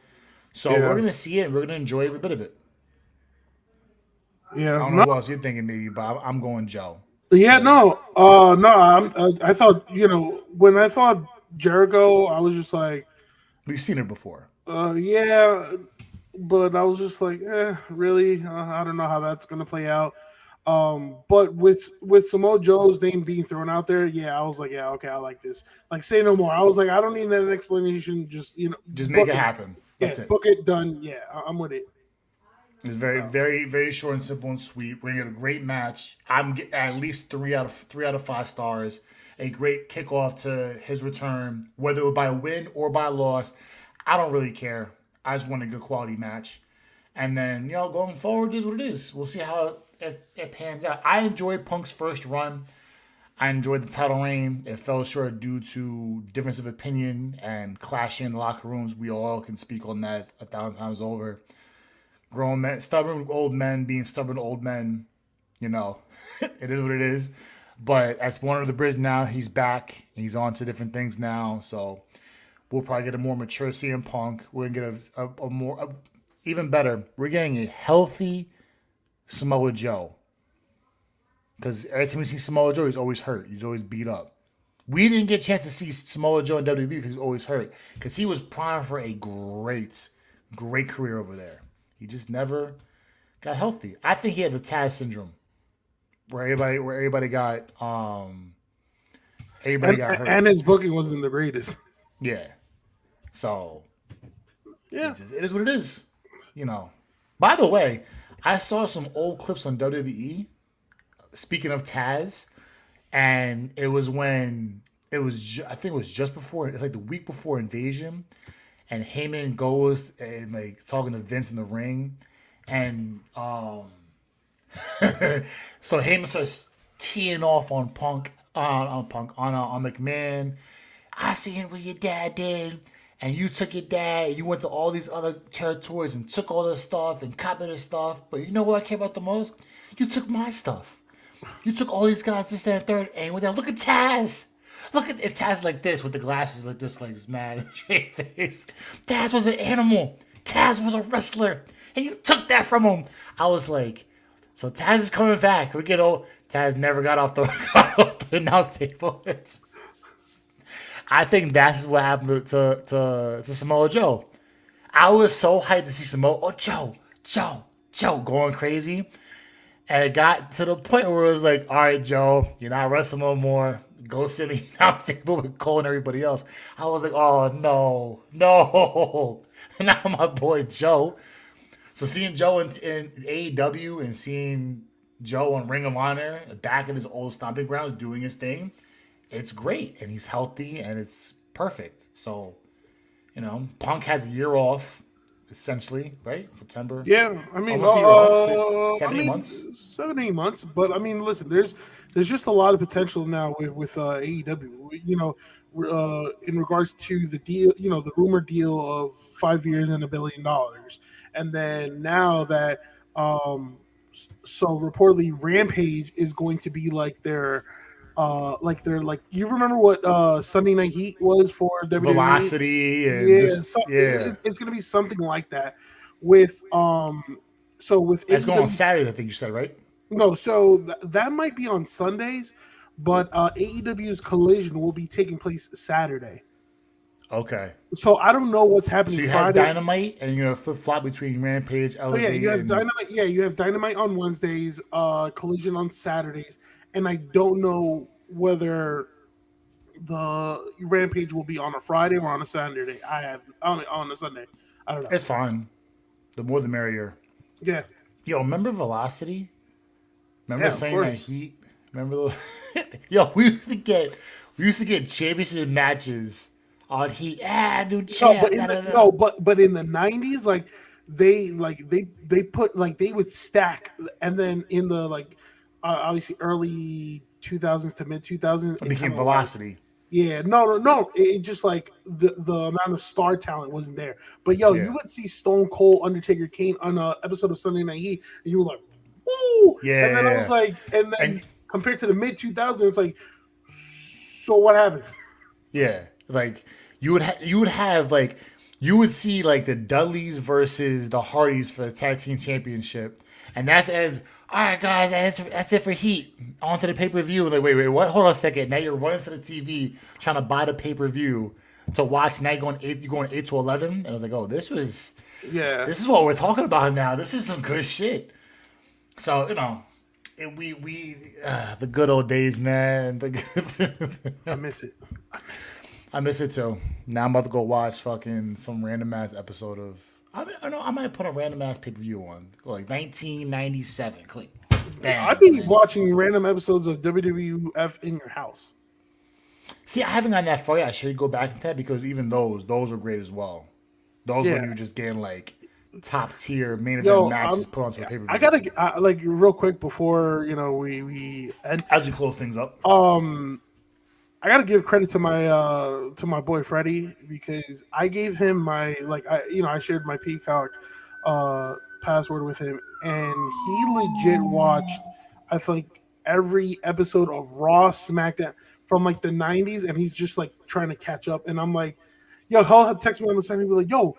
So Yeah. we're gonna see it and we're gonna enjoy every bit of it. Yeah. I don't know what else you're thinking, maybe, but I'm going Joe. Yeah, So no, no. I thought when I thought Jericho, I was just like, we've seen it before. yeah, but I was just like, really? I don't know how that's gonna play out. But with Samoa Joe's name being thrown out there, yeah, I was like, yeah, okay, I like this. Like, say no more. I was like, I don't need an explanation. Just Just make book it happen. That's Yeah, it. book it, done. Yeah, I'm with it. It's very, very, very short and simple and sweet. We're gonna get a great match. I'm getting at least 3 out of 5 stars. A great kickoff to his return, whether it by win or by loss. I don't really care. I just want a good quality match. And then, going forward is what it is. We'll see how it pans out. I enjoyed Punk's first run. I enjoyed the title reign. It fell short due to difference of opinion and clashing in the locker rooms. We all can speak on that 1,000 times over. Grown men, stubborn old men being stubborn old men, it is what it is. But as one of the bridge now, he's back. He's on to different things now. So we'll probably get a more mature CM Punk. We're going to get a more, even better, we're getting a healthy Samoa Joe. Because every time we see Samoa Joe, he's always hurt. He's always beat up. We didn't get a chance to see Samoa Joe in WWE because he's always hurt. Because he was primed for a great, great career over there. He just never got healthy. I think he had the Taz syndrome, where everybody got got hurt, and his booking wasn't the greatest. Yeah. So Yeah, it is what it is. By the way, I saw some old clips on WWE. Speaking of Taz, and it was when I think it was just before, it's like the week before Invasion, and Heyman goes and like talking to Vince in the ring, and so Heyman starts teeing off on McMahon. I seen what your dad did, and you took your dad, you went to all these other territories and took all this stuff and copied this stuff, but you know what I care about the most? You took my stuff. You took all these guys, this, that, and third, and with that, look at Taz. Look at Taz like this with the glasses like this, like this mad straight face. Taz was an animal. Taz was a wrestler, and you took that from him. I was like, so Taz is coming back. We get old. Taz never got off the announce table. I think that's what happened to Samoa Joe. I was so hyped to see Samoa Joe going crazy. And it got to the point where it was like, all right, Joe, you're not wrestling no more. Go sit in the announce table with Cole and everybody else. I was like, oh, no. Not my boy Joe. So seeing Joe in AEW and seeing Joe on Ring of Honor back in his old stomping grounds doing his thing, it's great. And he's healthy and it's perfect. So, Punk has a year off. Essentially, right? September. Yeah, I mean, almost a year off, 7 months. 7-8 months. But I mean, listen, there's just a lot of potential now with AEW. In regards to the deal, the rumor deal of 5 years and $1 billion, and then now that, so reportedly Rampage is going to be like their. You remember what Sunday Night Heat was for WWE? Velocity and it's gonna be something like that with it's going on Saturdays, I think you said, right? No, so that might be on Sundays, but AEW's Collision will be taking place Saturday. Okay. So I don't know what's happening. So you Friday. have Dynamite, and you're gonna flip flop between Rampage, Elevate. You have Dynamite. Yeah, you have Dynamite on Wednesdays, Collision on Saturdays. And I don't know whether the Rampage will be on a Friday or on a Saturday. On a Sunday. I don't know. It's fine. The more the merrier. Yeah. Yo, remember Velocity? Remember Sunday Night Heat? Remember those? Yo, we used to get championship matches on Heat. New champ. But in the 90s, they put they would stack, and then in the obviously early 2000s to mid 2000s it became Velocity. No. It just the amount of star talent wasn't there. But you would see Stone Cold, Undertaker, Kane on an episode of Sunday Night Heat, and you were like, "Woo!" Yeah. And then I was like, and compared to the mid 2000s, it's like, so what happened? Yeah, you would see the Dudleys versus the Hardys for the tag team championship, and that's as. All right, guys, that's it for Heat. On to the pay-per-view. Wait, what? Hold on a second. Now you're running to the TV trying to buy the pay-per-view to watch. Now you're going 8 to 11. And I was like, oh, this is what we're talking about now. This is some good shit. So, the good old days, man. I miss it. I miss it too. Now I'm about to go watch fucking some random ass episode of. I might put a random ass pay-per-view on, 1997. Click. Bam, I'd be watching random episodes of WWF in your house. See, I haven't gotten that far yet. I should go back into that because even those are great as well. Those when Yeah. you were just getting like top tier main event Yo, matches put onto a pay per I view. gotta like real quick before we end. As we close things up, I gotta give credit to my boy Freddie because I gave him my I shared my Peacock password with him and he legit watched I think every episode of Raw SmackDown from like the 90s and he's just like trying to catch up and I'm like yo he'll text me on the side and be like yo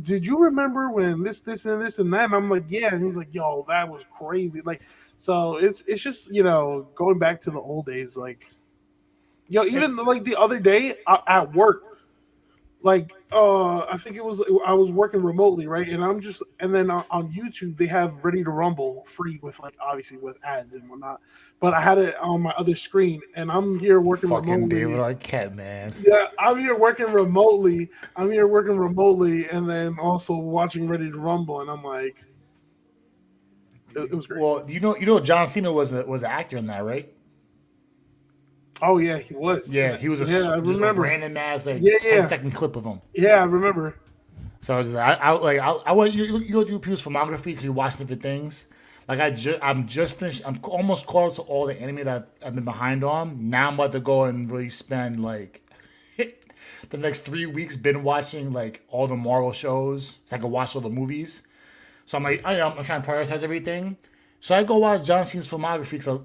did you remember when this and this and that and I'm like yeah and he was like yo that was crazy like so it's just going back to the old days like yo, even like the other day at work, like I think it was I was working remotely, right? And then on YouTube they have Ready to Rumble free with like obviously with ads and whatnot. But I had it on my other screen, and I'm here working fucking David remotely. Arquette, man. Yeah, I'm here working remotely. I'm here working remotely, and then also watching Ready to Rumble, and I'm like, it was great. Well, John Cena was an actor in that, right? Oh yeah, he was. Yeah, he was Yeah, I just a remember. random ass like Yeah, 10-second clip of him. Yeah, I remember. So I was just, I want you go do people's filmography because you're watching different things. Like I'm just finished. I'm almost caught up to all the anime that I've been behind on. Now I'm about to go and really spend like the next 3 weeks been watching like all the Marvel shows so I can watch all the movies. So I'm like, I'm trying to prioritize everything. So I go watch John Cena's filmography because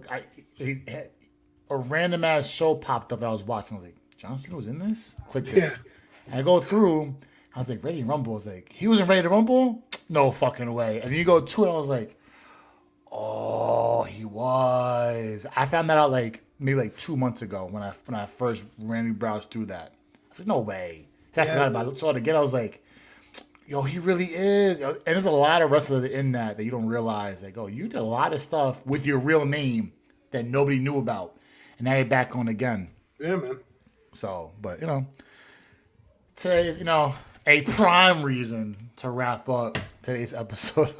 a random ass show popped up that I was watching. I was like, John Cena was in this? Click this. Yeah. And I go through. I was like, Ready to Rumble. I was like, he was in Ready to Rumble? No fucking way. And then you go to it, I was like, oh, he was. I found that out like maybe like 2 months ago when I first randomly browsed through that. I was like, no way. So I forgot about it. So again, I was like, yo, he really is. And there's a lot of wrestlers in that you don't realize. Like, oh, you did a lot of stuff with your real name that nobody knew about. And now you're back on again. Yeah, man. So, but today is, a prime reason to wrap up today's episode.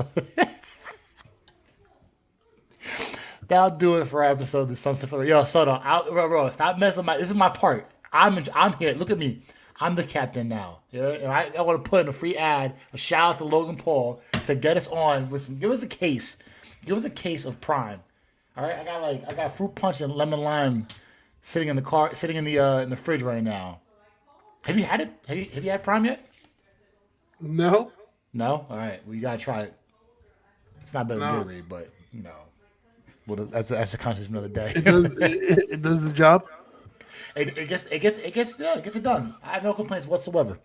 That'll do it for our episode of the Sunset Flare. Yo, Soto, bro, stop messing this is my part. I'm here. Look at me. I'm the captain now. Yeah, I want to put in a free ad, a shout out to Logan Paul to get us on with give us a case. Give us a case of Prime. All right, I got fruit punch and lemon lime sitting in the fridge right now. Have you had it? Have you had Prime yet? No. No? All right. Well, you gotta try it. It's not better than Gatorade, but well, that's a conversation another day. It does the job. It gets it done. I have no complaints whatsoever.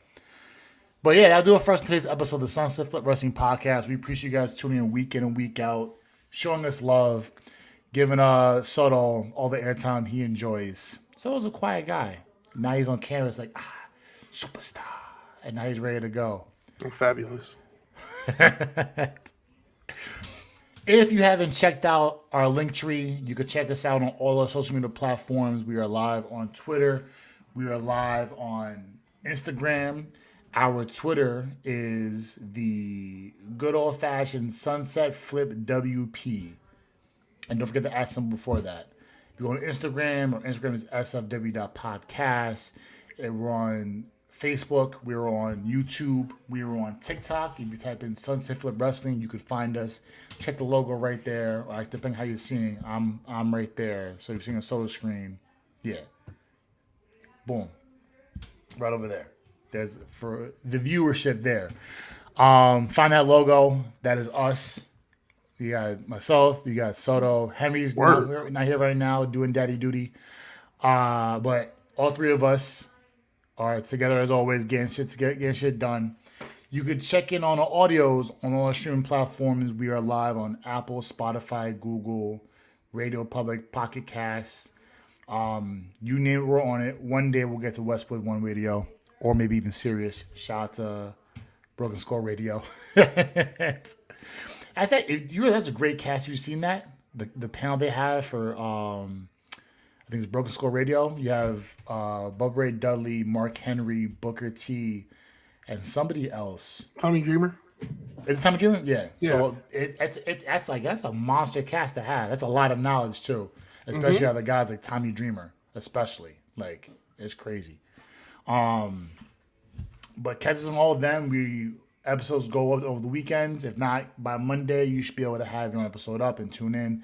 But yeah, that'll do it for us in today's episode of the Sunset Flip Wrestling Podcast. We appreciate you guys tuning in week and week out, showing us love, giving Soto all the airtime he enjoys. Soto's a quiet guy. Now he's on camera. It's like, superstar. And now he's ready to go. I'm fabulous. If you haven't checked out our link tree, you can check us out on all our social media platforms. We are live on Twitter. We are live on Instagram. Our Twitter is the good old-fashioned Sunset Flip WP. And don't forget to add something before that. If you go on Instagram, our Instagram is sfw.podcast. And we're on Facebook, we're on YouTube, we're on TikTok. If you type in Sunset Flip Wrestling, you can find us. Check the logo right there. Or depending how you're seeing, I'm right there. So if you're seeing a solo screen, yeah. Boom. Right over there. There's for the viewership there. Find that logo. That is us. You got myself, you got Soto. Henry's not here right now doing daddy duty. But all three of us are together as always, getting shit done. You could check in on our audios on all our streaming platforms. We are live on Apple, Spotify, Google, Radio Public, Pocket Cast. You name it, we're on it. One day we'll get to Westwood One Radio, or maybe even Sirius. Shout out to Broken Skull Radio. I said, that's a great cast. You've seen that? The panel they have for I think it's Broken Skull Radio. You have Bubba Ray Dudley, Mark Henry, Booker T, and somebody else. Tommy Dreamer. Is it Tommy Dreamer? Yeah. So that's a monster cast to have. That's a lot of knowledge too, especially other guys like Tommy Dreamer, especially like it's crazy. But catch us on all of them. Episodes go up over the weekends. If not, by Monday, you should be able to have your own episode up and tune in.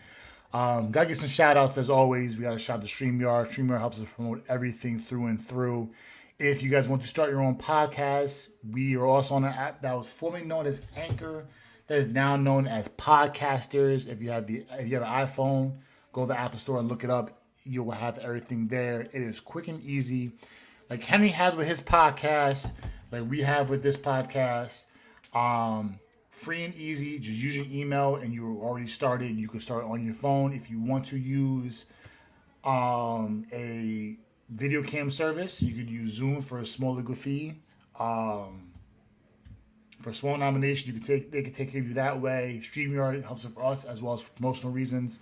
Gotta get some shout outs as always. We gotta shout out to StreamYard. StreamYard helps us promote everything through and through. If you guys want to start your own podcast, we are also on an app that was formerly known as Anchor, that is now known as Podcasters. If you have an iPhone, go to the Apple Store and look it up. You will have everything there. It is quick and easy, like Henry has with his podcast, like we have with this podcast. Free and easy. Just use your email, and you're already started. You can start on your phone. If you want to use a video cam service, you could use Zoom for a small legal fee. For a small nomination, they could take care of you that way. StreamYard helps for us as well as for promotional reasons.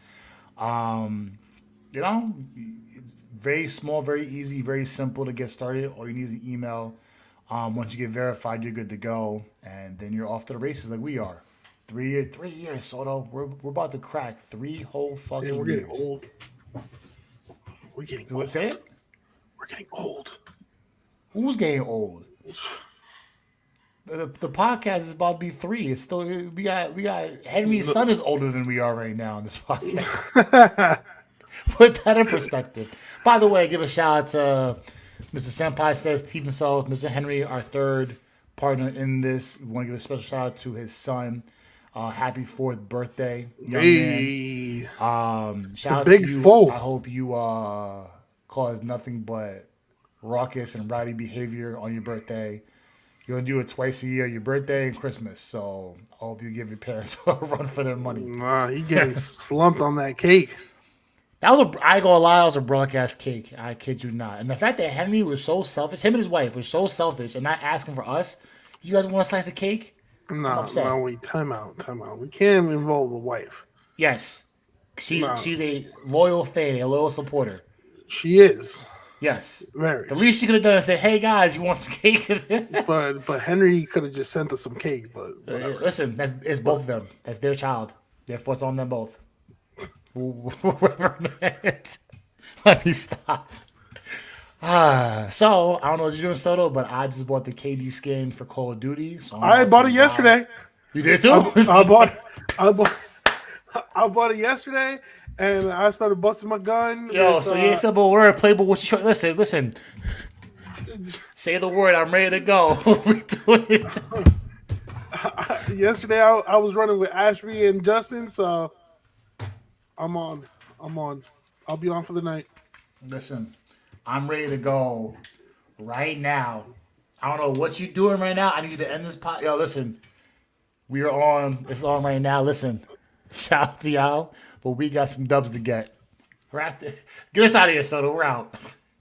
It's very small, very easy, very simple to get started. All you need is an email. Once you get verified, you're good to go, and then you're off to the races like we are. 3 years, Soto. We're about to crack 3 whole fucking we're years. getting old. We're getting So old. let's say it. We're getting old. Who's getting old? The podcast is about to be 3. It's still we got Henry's son is older than we are right now on this podcast. Put that in perspective. By the way, give a shout out to Mr. Senpai Says Teeth himself, Mr. Henry, our third partner in this. We want to give a special shout out to his son. Happy 4th birthday, young man. Shout out big to you. foe. I hope you cause nothing but raucous and rowdy behavior on your birthday. You're going to do it twice a year, your birthday and Christmas. So I hope you give your parents a run for their money. Nah, he getting slumped on that cake. I ain't gonna lie, that was a broadcast cake. I kid you not. And the fact that Henry was so selfish, him and his wife were so selfish and not asking for us. You guys want a slice of cake? No, wait, time out. We can't involve the wife. Yes. She's a loyal fan, a loyal supporter. She is. Yes. Very. The least she could have done is say, hey guys, you want some cake? but Henry could have just sent us some cake, but whatever. Listen, it's both of them. That's their child. Therefore it's on them both. Whoever meant. Let me stop. So I don't know what you're doing, Soto, but I just bought the KD skin for Call of Duty. So I bought it yesterday. You did too? I bought it yesterday, and I started busting my gun. Yo, so you ain't said a word, Playboy. What's your listen. Say the word. I'm ready to go. We doing it. Yesterday, I was running with Ashby and Justin, so I'm on. I'll be on for the night. Listen, I'm ready to go right now. I don't know what you're doing right now. I need you to end this pot. Yo, listen, we are on. It's on right now. Listen, shout out to y'all, but we got some dubs to get. Get us out of here, Soto. We're out.